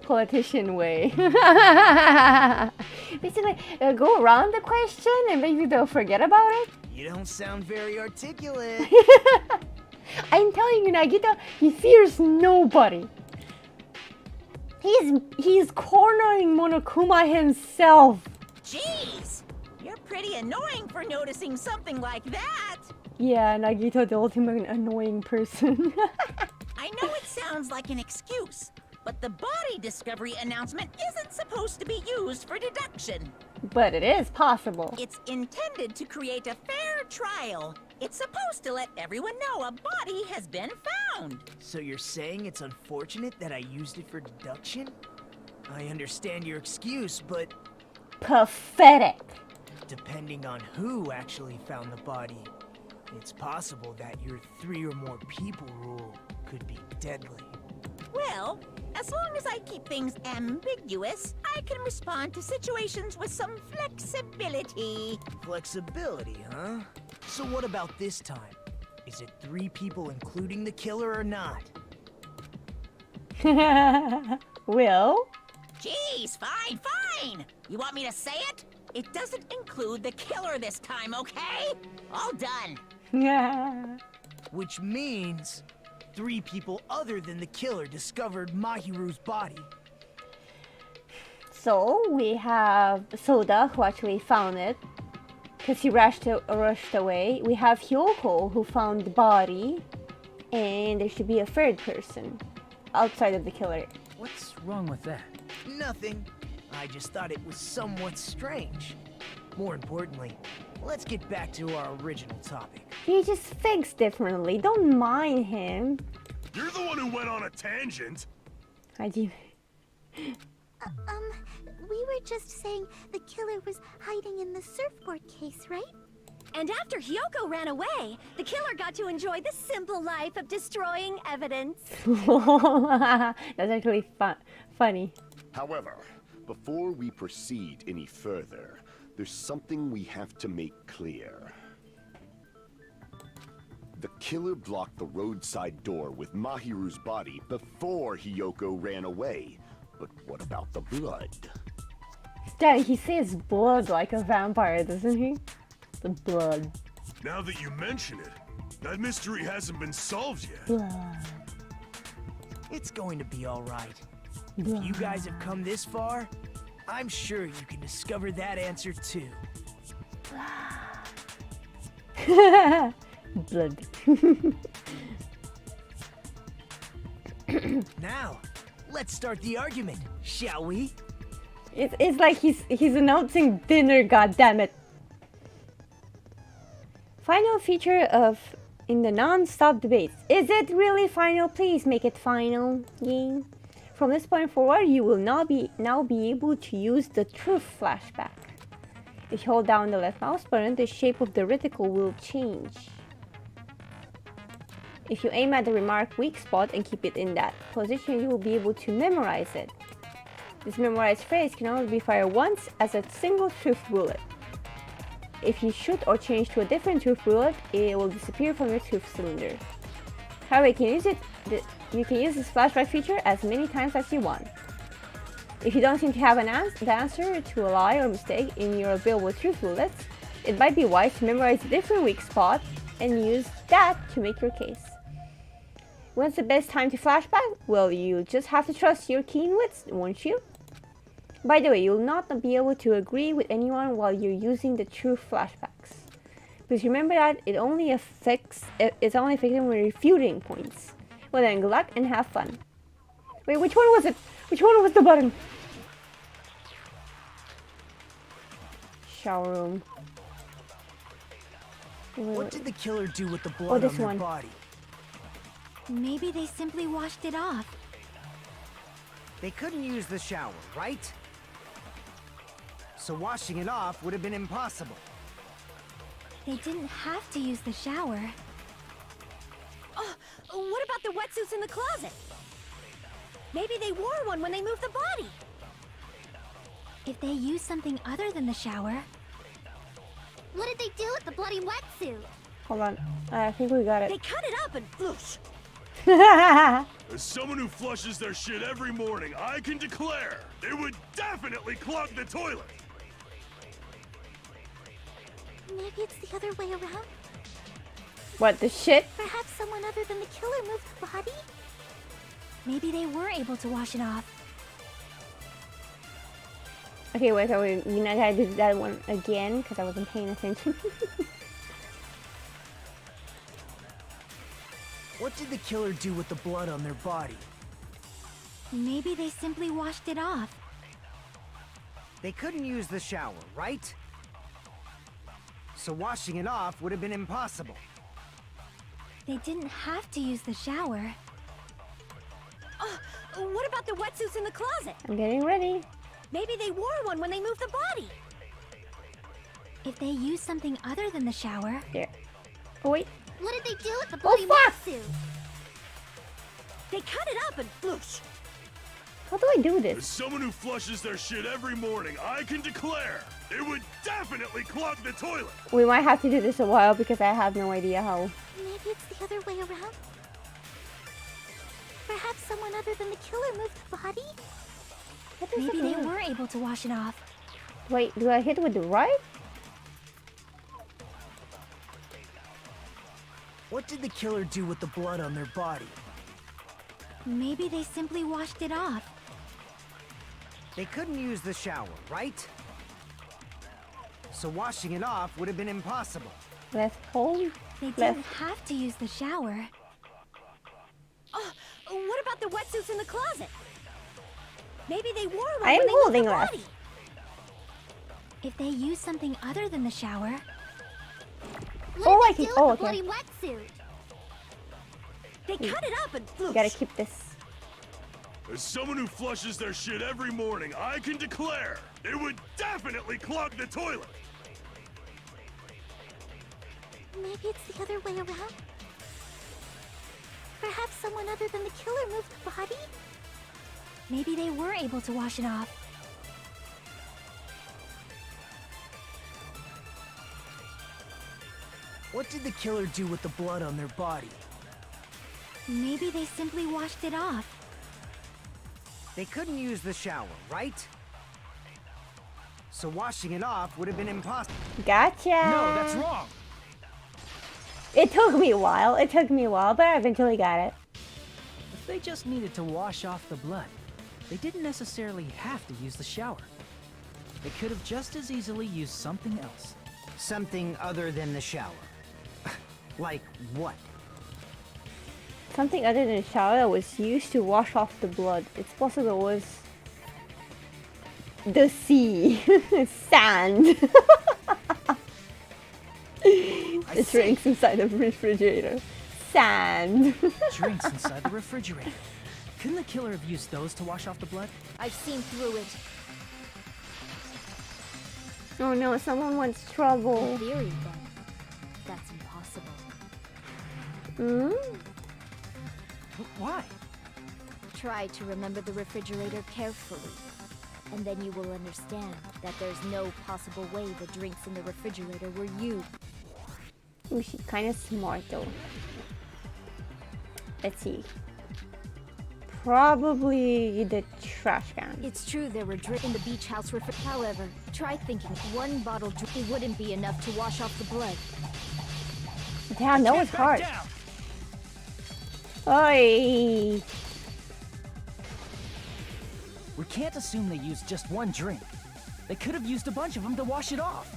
politician way. Basically, go around the question and maybe they'll forget about it. You don't sound very articulate. I'm telling you, Nagito, he fears nobody. He's cornering Monokuma himself. Jeez, you're pretty annoying for noticing something like that. Yeah, Nagito, the ultimate annoying person. I know it sounds like an excuse, but the body discovery announcement isn't supposed to be used for deduction. But it is possible. It's intended to create a fair trial. It's supposed to let everyone know a body has been found. So you're saying it's unfortunate that I used it for deduction? I understand your excuse, but Pathetic. depending on who actually found the body, it's possible that your 3 or more people rule could be deadly. Well, as long as I keep things ambiguous, I can respond to situations with some flexibility. Flexibility, huh? So what about this time? Is it 3 people including the killer or not? Will? Jeez, fine. You want me to say it? It doesn't include the killer this time, okay? All done. Yeah. Which means 3 people other than the killer discovered Mahiru's body. So we have Soda, who actually found it, because he rushed away. We have Hyoko, who found the body, and there should be a 3rd person outside of the killer. What's wrong with that? Nothing. I just thought it was somewhat strange. More importantly, let's get back to our original topic. He just thinks differently. Don't mind him. You're the one who went on a tangent. I do. We were just saying the killer was hiding in the surfboard case, right? And after Hyoko ran away, the killer got to enjoy the simple life of destroying evidence. That's actually funny. However, before we proceed any further, there's something we have to make clear. The killer blocked the roadside door with Mahiru's body before Hyoko ran away. But what about the blood? Daddy, he says blood like a vampire, doesn't he? The blood. Now that you mention it, that mystery hasn't been solved yet. Blood. It's going to be all right. Blood. If you guys have come this far, I'm sure you can discover that answer too. Blood. Now, let's start the argument, shall we? It's like he's announcing dinner, goddammit. Final feature in the non-stop debates. Is it really final? Please make it final. Yay. From this point forward, you will now be able to use the truth flashback. If you hold down the left mouse button, the shape of the reticle will change. If you aim at the remarked weak spot and keep it in that position, you will be able to memorize it. This memorized phrase can only be fired once as a single truth bullet. If you shoot or change to a different truth bullet, it will disappear from your truth cylinder. However, you can use this flashback feature as many times as you want. If you don't seem to have the answer to a lie or mistake in your available truth bullets, it might be wise to memorize a different weak spot and use that to make your case. When's the best time to flashback? Well, you just have to trust your keen wits, won't you? By the way, you'll not be able to agree with anyone while you're using the truth flashbacks. Please remember that it's only effective when refuting points. Well then, good luck and have fun. Wait, which one was it? Which one was the button? Shower room. What did the killer do with the blood this on their one. body? Maybe they simply washed it off. They couldn't use the shower, right? So washing it off would have been impossible. They didn't have to use the shower. Oh, what about the wetsuits in the closet? Maybe they wore one when they moved the body. If they used something other than the shower... What did they do with the bloody wetsuit? Hold on, I think we got They it. cut it up and floosh. As someone who flushes their shit every morning, I can declare it would definitely clog the toilet. Maybe it's the other way around? What the shit? Perhaps someone other than the killer moved the body? Maybe they were able to wash it off. Okay, wait, you know, I gotta do that one again because I wasn't paying attention. What did the killer do with the blood on their body? Maybe they simply washed it off. They couldn't use the shower, right? So washing it off would have been impossible. They didn't have to use the shower. Oh, what about the wetsuits in the closet? I'm getting ready. Maybe they wore one when they moved the body. If they used something other than the shower... There. Oh wait. What did they do with the bloody fuck! wetsuit? They cut it up and floosh. How do I do As this? someone who flushes their shit every morning, I can declare it would definitely clog the toilet. We might have to do this a while because I have no idea how. Maybe it's the other way around? Perhaps someone other than the killer moved the body? What does Maybe it they mean? were able to wash it off. Wait, do I hit with the right? What did the killer do with the blood on their body? Maybe they simply washed it off. They couldn't use the shower, right? So washing it off would have been impossible. Left hold. They Left. didn't have to use the shower. Oh, what about the wetsuits in the closet? Maybe they wore one I am when they moved holding the left. body. If they used something other than the shower, Oh, I can. Do Oh, with the okay. bloody wetsuit. They cut it up and You gotta keep this. As someone who flushes their shit every morning, I can declare it would definitely clog the toilet. Maybe it's the other way around? Perhaps someone other than the killer moved the body? maybe they were able to wash it off. What did the killer do with the blood on their body? Maybe they simply washed it off. They couldn't use the shower, right? So washing it off would have been impossible. Gotcha. No, that's wrong. It took me a while. It took me a while, but I eventually got it. If they just needed to wash off the blood, they didn't necessarily have to use the shower. They could have just as easily used something else. Something other than the shower. Like what? Something other than a shower that was used to wash off the blood. It's possible it was the sea. Sand. The drinks inside the refrigerator. Sand. Drinks inside the refrigerator. Couldn't the killer have used those to wash off the blood? I've seen through it. Oh no, someone wants trouble. In theory, then, that's impossible. Hmm? Why? Try to remember the refrigerator carefully, and then you will understand that there's no possible way the drinks in the refrigerator were used. Ooh, she's kind of smart though. Let's see. Probably the trash can. It's true there were drinks in the beach house refrigerator. However, try thinking one bottle drink. It wouldn't be enough to wash off the blood. Damn, that was Get back hard. down. Oi! We can't assume they used just one drink. They could have used a bunch of them to wash it off.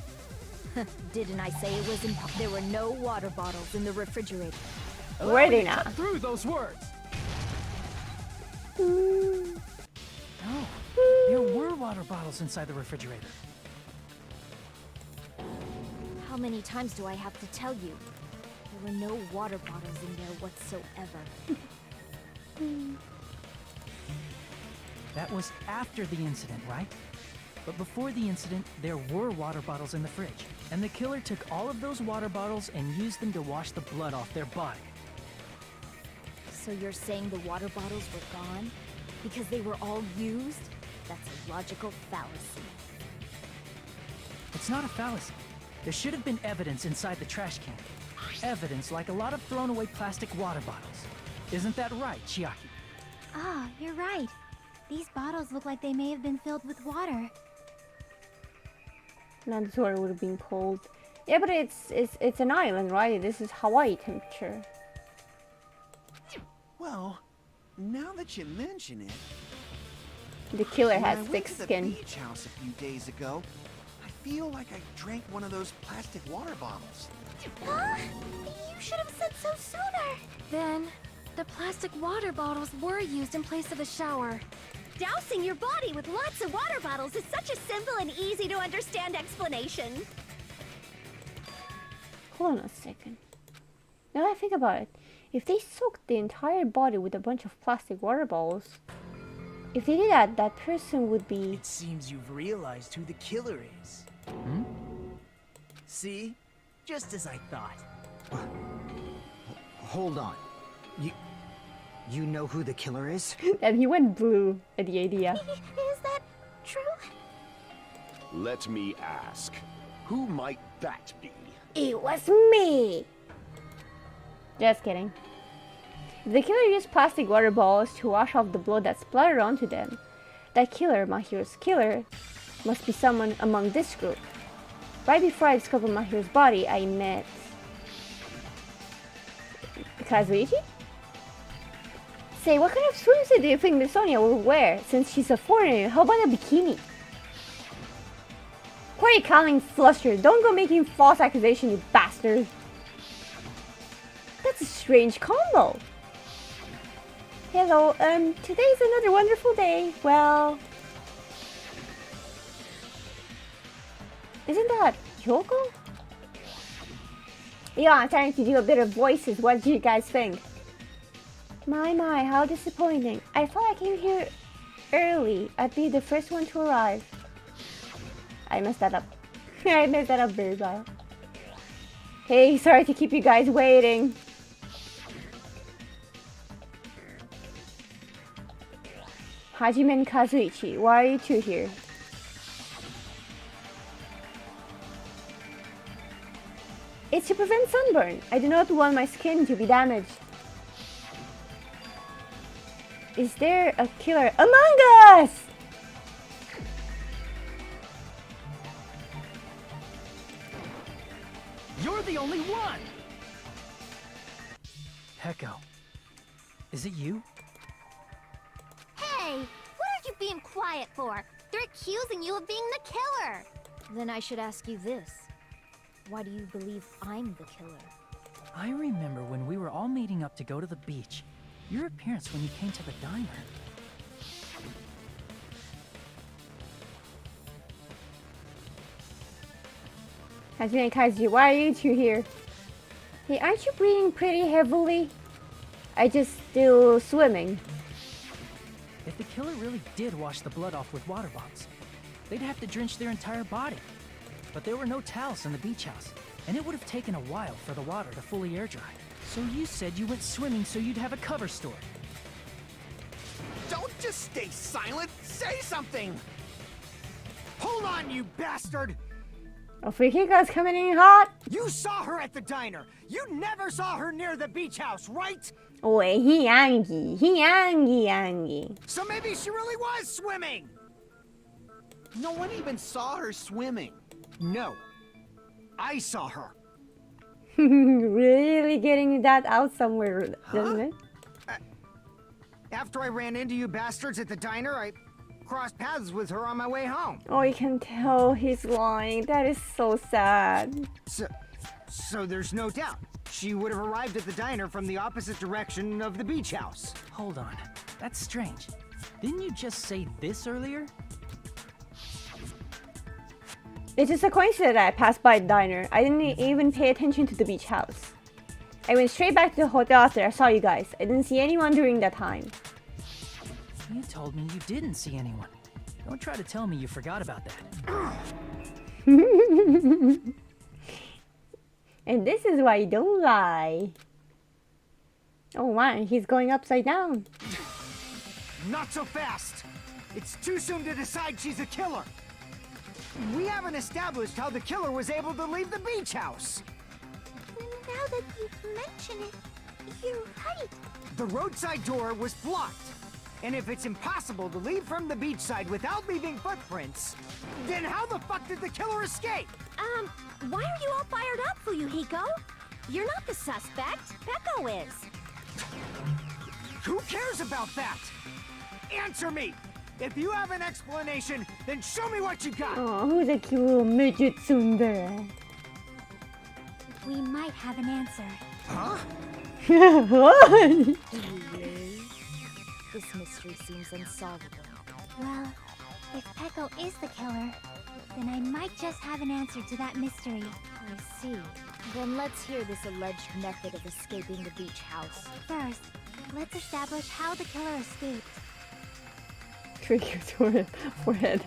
Didn't I say it was there were no water bottles in the refrigerator? Were they Cut not? through those words. Mm. No, there were water bottles inside the refrigerator. How many times do I have to tell you? There were no water bottles in there whatsoever. That was after the incident, right? But before the incident, there were water bottles in the fridge. And the killer took all of those water bottles and used them to wash the blood off their body. So you're saying the water bottles were gone? Because they were all used? That's a logical fallacy. It's not a fallacy. There should have been evidence inside the trash can. Evidence like a lot of thrown away plastic water bottles. Isn't that right, Chiaki? Ah, you're right. These bottles look like they may have been filled with water. Not the water would have been cold. Yeah, but it's an island, right? This is Hawaii temperature. Well, now that you mention it, The killer when I has went thick to the skin. beach house a few days ago, I feel like I drank one of those plastic water bottles. Huh? You should have said so sooner. Then, the plastic water bottles were used in place of a shower. Dousing your body with lots of water bottles is such a simple and easy to understand explanation. Hold on a second. Now that I think about it, if they soaked the entire body with a bunch of plastic water bottles, if they did that, that person would be... It seems you've realized who the killer is. Hmm? See? Just as I thought. Hold on. You know who the killer is? And he went blue at the idea. Is that true? Let me ask, who might that be? It was me! Just kidding. The killer used plastic water balls to wash off the blood that splattered onto them. That killer, Mahiro's killer, must be someone among this group. Right before I discovered Mahiro's body, I met... Kazuichi? Say, what kind of swimsuit do you think Miss Sonia will wear? Since she's a foreigner, how about a bikini? Who are you calling flustered? Don't go making false accusations, you bastard! That's a strange combo! Hello, today's another wonderful day. Well... Isn't that Kyoko? Yeah, I'm trying to do a bit of voices. What do you guys think? My, how disappointing. I thought I came here early. I'd be the first one to arrive. I messed that up. I messed that up very bad. Hey, sorry to keep you guys waiting. Hajime and Kazuichi, why are you two here? It's to prevent sunburn. I do not want my skin to be damaged. Is there a killer among us? You're the only one! Peko, is it you? Hey! What are you being quiet for? They're accusing you of being the killer! Then I should ask you this. Why do you believe I'm the killer? I remember when we were all meeting up to go to the beach. Your appearance when you came to the diner. Hajime and Kazuichi, why are you two here? Hey, aren't you breathing pretty heavily? I just still swimming. If the killer really did wash the blood off with water bombs, they'd have to drench their entire body. But there were no towels in the beach house, and it would have taken a while for the water to fully air dry. So you said you went swimming so you'd have a cover story. Don't just stay silent. Say something. Hold on, you bastard! Oh, Fukiko's coming in hot. You saw her at the diner. You never saw her near the beach house, right? Oh, he angry. So maybe she really was swimming. No one even saw her swimming. No, I saw her. Really getting that out somewhere, doesn't it? After I ran into you bastards at the diner, I crossed paths with her on my way home. Oh, you can tell he's lying. That is so sad. So there's no doubt. She would have arrived at the diner from the opposite direction of the beach house. Hold on, that's strange. Didn't you just say this earlier? It's just a coincidence that I passed by the diner. I didn't even pay attention to the beach house. I went straight back to the hotel after I saw you guys. I didn't see anyone during that time. You told me you didn't see anyone. Don't try to tell me you forgot about that. And this is why you don't lie. Oh man, he's going upside down. Not so fast! It's too soon to decide she's a killer. We haven't established how the killer was able to leave the beach house. Now that you mention it, you're right. The roadside door was blocked. And if it's impossible to leave from the beachside without leaving footprints, then how the fuck did the killer escape? Why are you all fired up, Fuyuhiko? You're not the suspect. Peko is. Who cares about that? Answer me! If you have an explanation, then show me what you got! Oh, who's a cute little midget tsundere? We might have an answer. Huh? What? This mystery seems unsolvable. Well, if Peko is the killer, then I might just have an answer to that mystery. I see. Then let's hear this alleged method of escaping the beach house. First, let's establish how the killer escaped. Trick your forehead.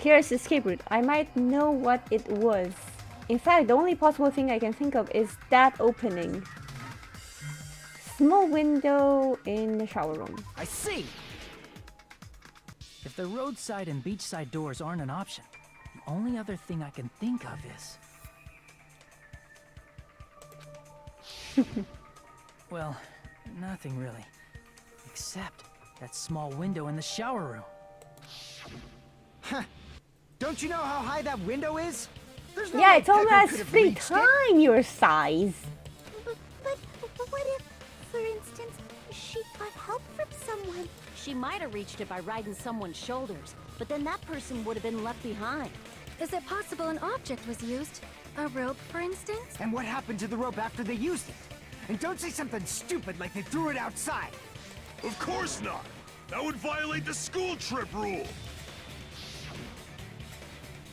Here's the escape route. I might know what it was. In fact, the only possible thing I can think of is that opening. small window in the shower room. I see! If the roadside and beachside doors aren't an option, the only other thing I can think of is... well, nothing really. Except that small window in the shower room. Huh. Don't you know how high that window is? There's no Yeah, way it's Pecco almost could have 3 reached it. times your size. But what if, for instance, she got help from someone? She might have reached it by riding someone's shoulders, but then that person would have been left behind. Is it possible an object was used? A rope, for instance? And what happened to the rope after they used it? And don't say something stupid like they threw it outside. Of course not! That would violate the school trip rule!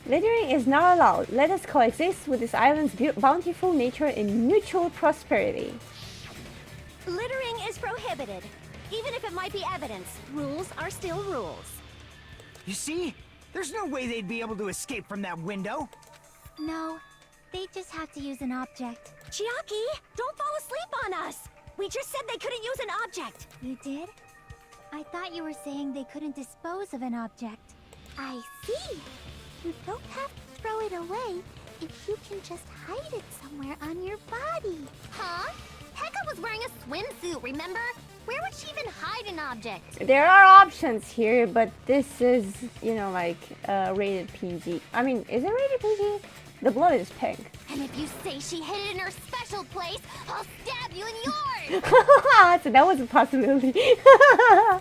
Littering is not allowed. Let us coexist with this island's bountiful nature in mutual prosperity. Littering is prohibited. Even if it might be evidence, rules are still rules. You see? There's no way they'd be able to escape from that window. No, they just have to use an object. Chiaki, don't fall asleep on us! We just said they couldn't use an object! You did? I thought you were saying they couldn't dispose of an object. I see. You don't have to throw it away if you can just hide it somewhere on your body. Huh? Pekka was wearing a swimsuit, remember? Where would she even hide an object? There are options here, but this is, you know, like rated PG. I mean, is it rated PG? The blood is pink. And if you say she hid it in her special place, I'll stab you in yours! So that was a possibility. No!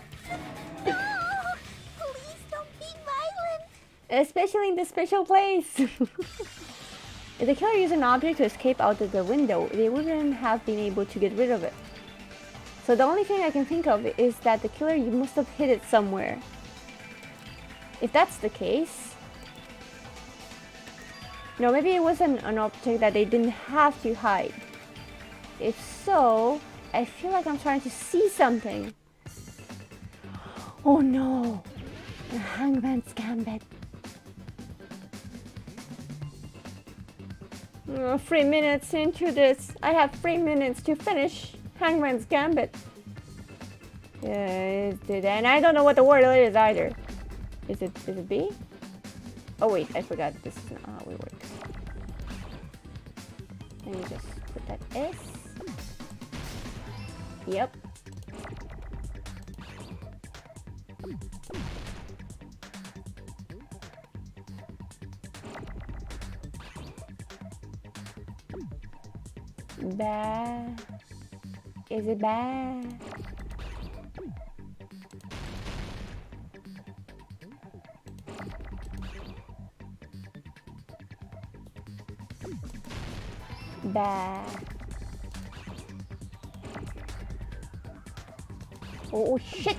Please don't be violent! Especially in the special place. If the killer used an object to escape out of the window, they wouldn't have been able to get rid of it. So the only thing I can think of is that the killer must have hid it somewhere. If that's the case... No, maybe it wasn't an object that they didn't have to hide. If so, I feel like I'm trying to see something. Oh no! The Hangman's Gambit. 3 minutes into this. I have 3 minutes to finish Hangman's Gambit. And I don't know what the word is either. Is it B? Oh wait, I forgot. This is not how it works. Let me just put that S. Yep. Ba. Is it ba? Ba. Oh shit!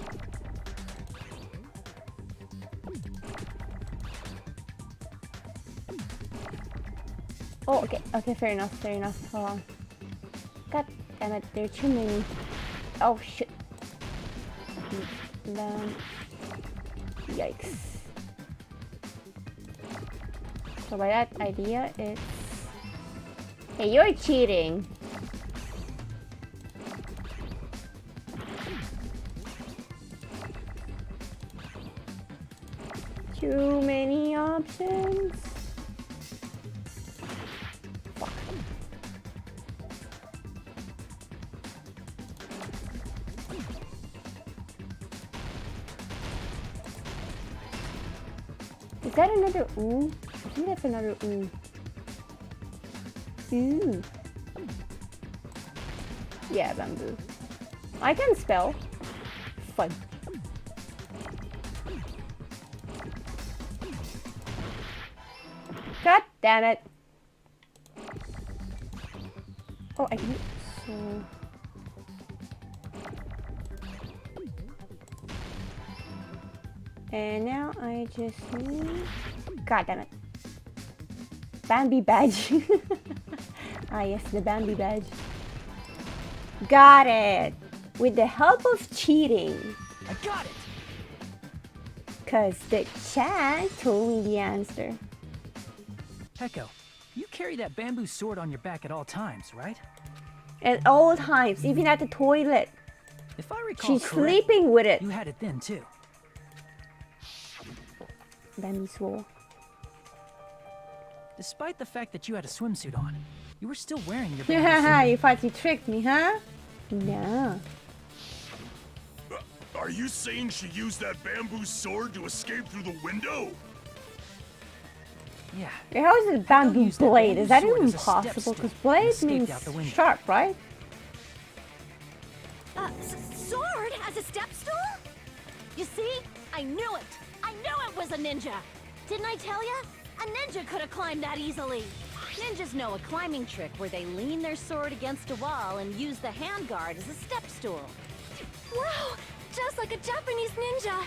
Oh, okay, fair enough. Hold on. God damn it, there are too many. Oh shit. Yikes. So by that idea, it's... Hey, you're cheating. Too many options. Fuck. Is that another ooh? I think that's another ooh. Ooh. Yeah, bamboo. I can spell. Fun. God damn it. Oh, I can. So. And now I just need. God damn it. Bambi badge. Ah, yes, the Bambi badge. Got it. With the help of cheating. I got it! Cause the chat told me the answer. Pecco, you carry that bamboo sword on your back at all times, right? At all times, even at the toilet. If I recall She's correctly, sleeping with it. you had it then too. Then swore. Despite the fact that you had a swimsuit on, you were still wearing your Haha, bamboo suit. you thought you tricked me, huh? No. Are you saying she used that bamboo sword to escape through the window? Yeah. How is it bamboo used that blade? bamboo Is that sword even as a step possible? stool Because and blade escaped means out the window. sharp, right? Sword as a step stool? You see? I knew it! I knew it was a ninja! Didn't I tell ya? A ninja could have climbed that easily! Ninjas know a climbing trick where they lean their sword against a wall and use the handguard as a step stool. Wow! Just like a Japanese ninja!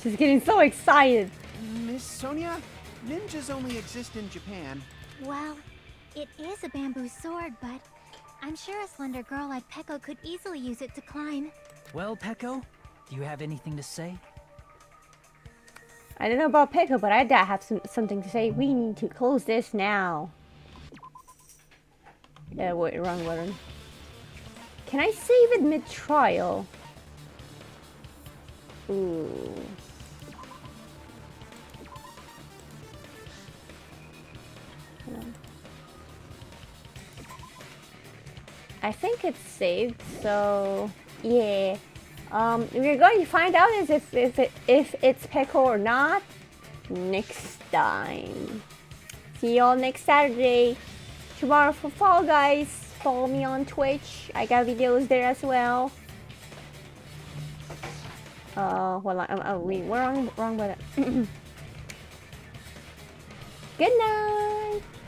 She's getting so excited. Miss Sonia, ninjas only exist in Japan. Well, it is a bamboo sword, but I'm sure a slender girl like Peko could easily use it to climb. Well, Peko, do you have anything to say? I don't know about Peko, but I have something to say. We need to close this now. Yeah, wait, wrong button. Can I save it mid-trial? Ooh. I think it's saved, so yeah. We're going to find out if it's Peko or not next time. See y'all next Saturday. Tomorrow for Fall Guys. Follow me on Twitch. I got videos there as well. Hold on. Wait, we're wrong button. Good night.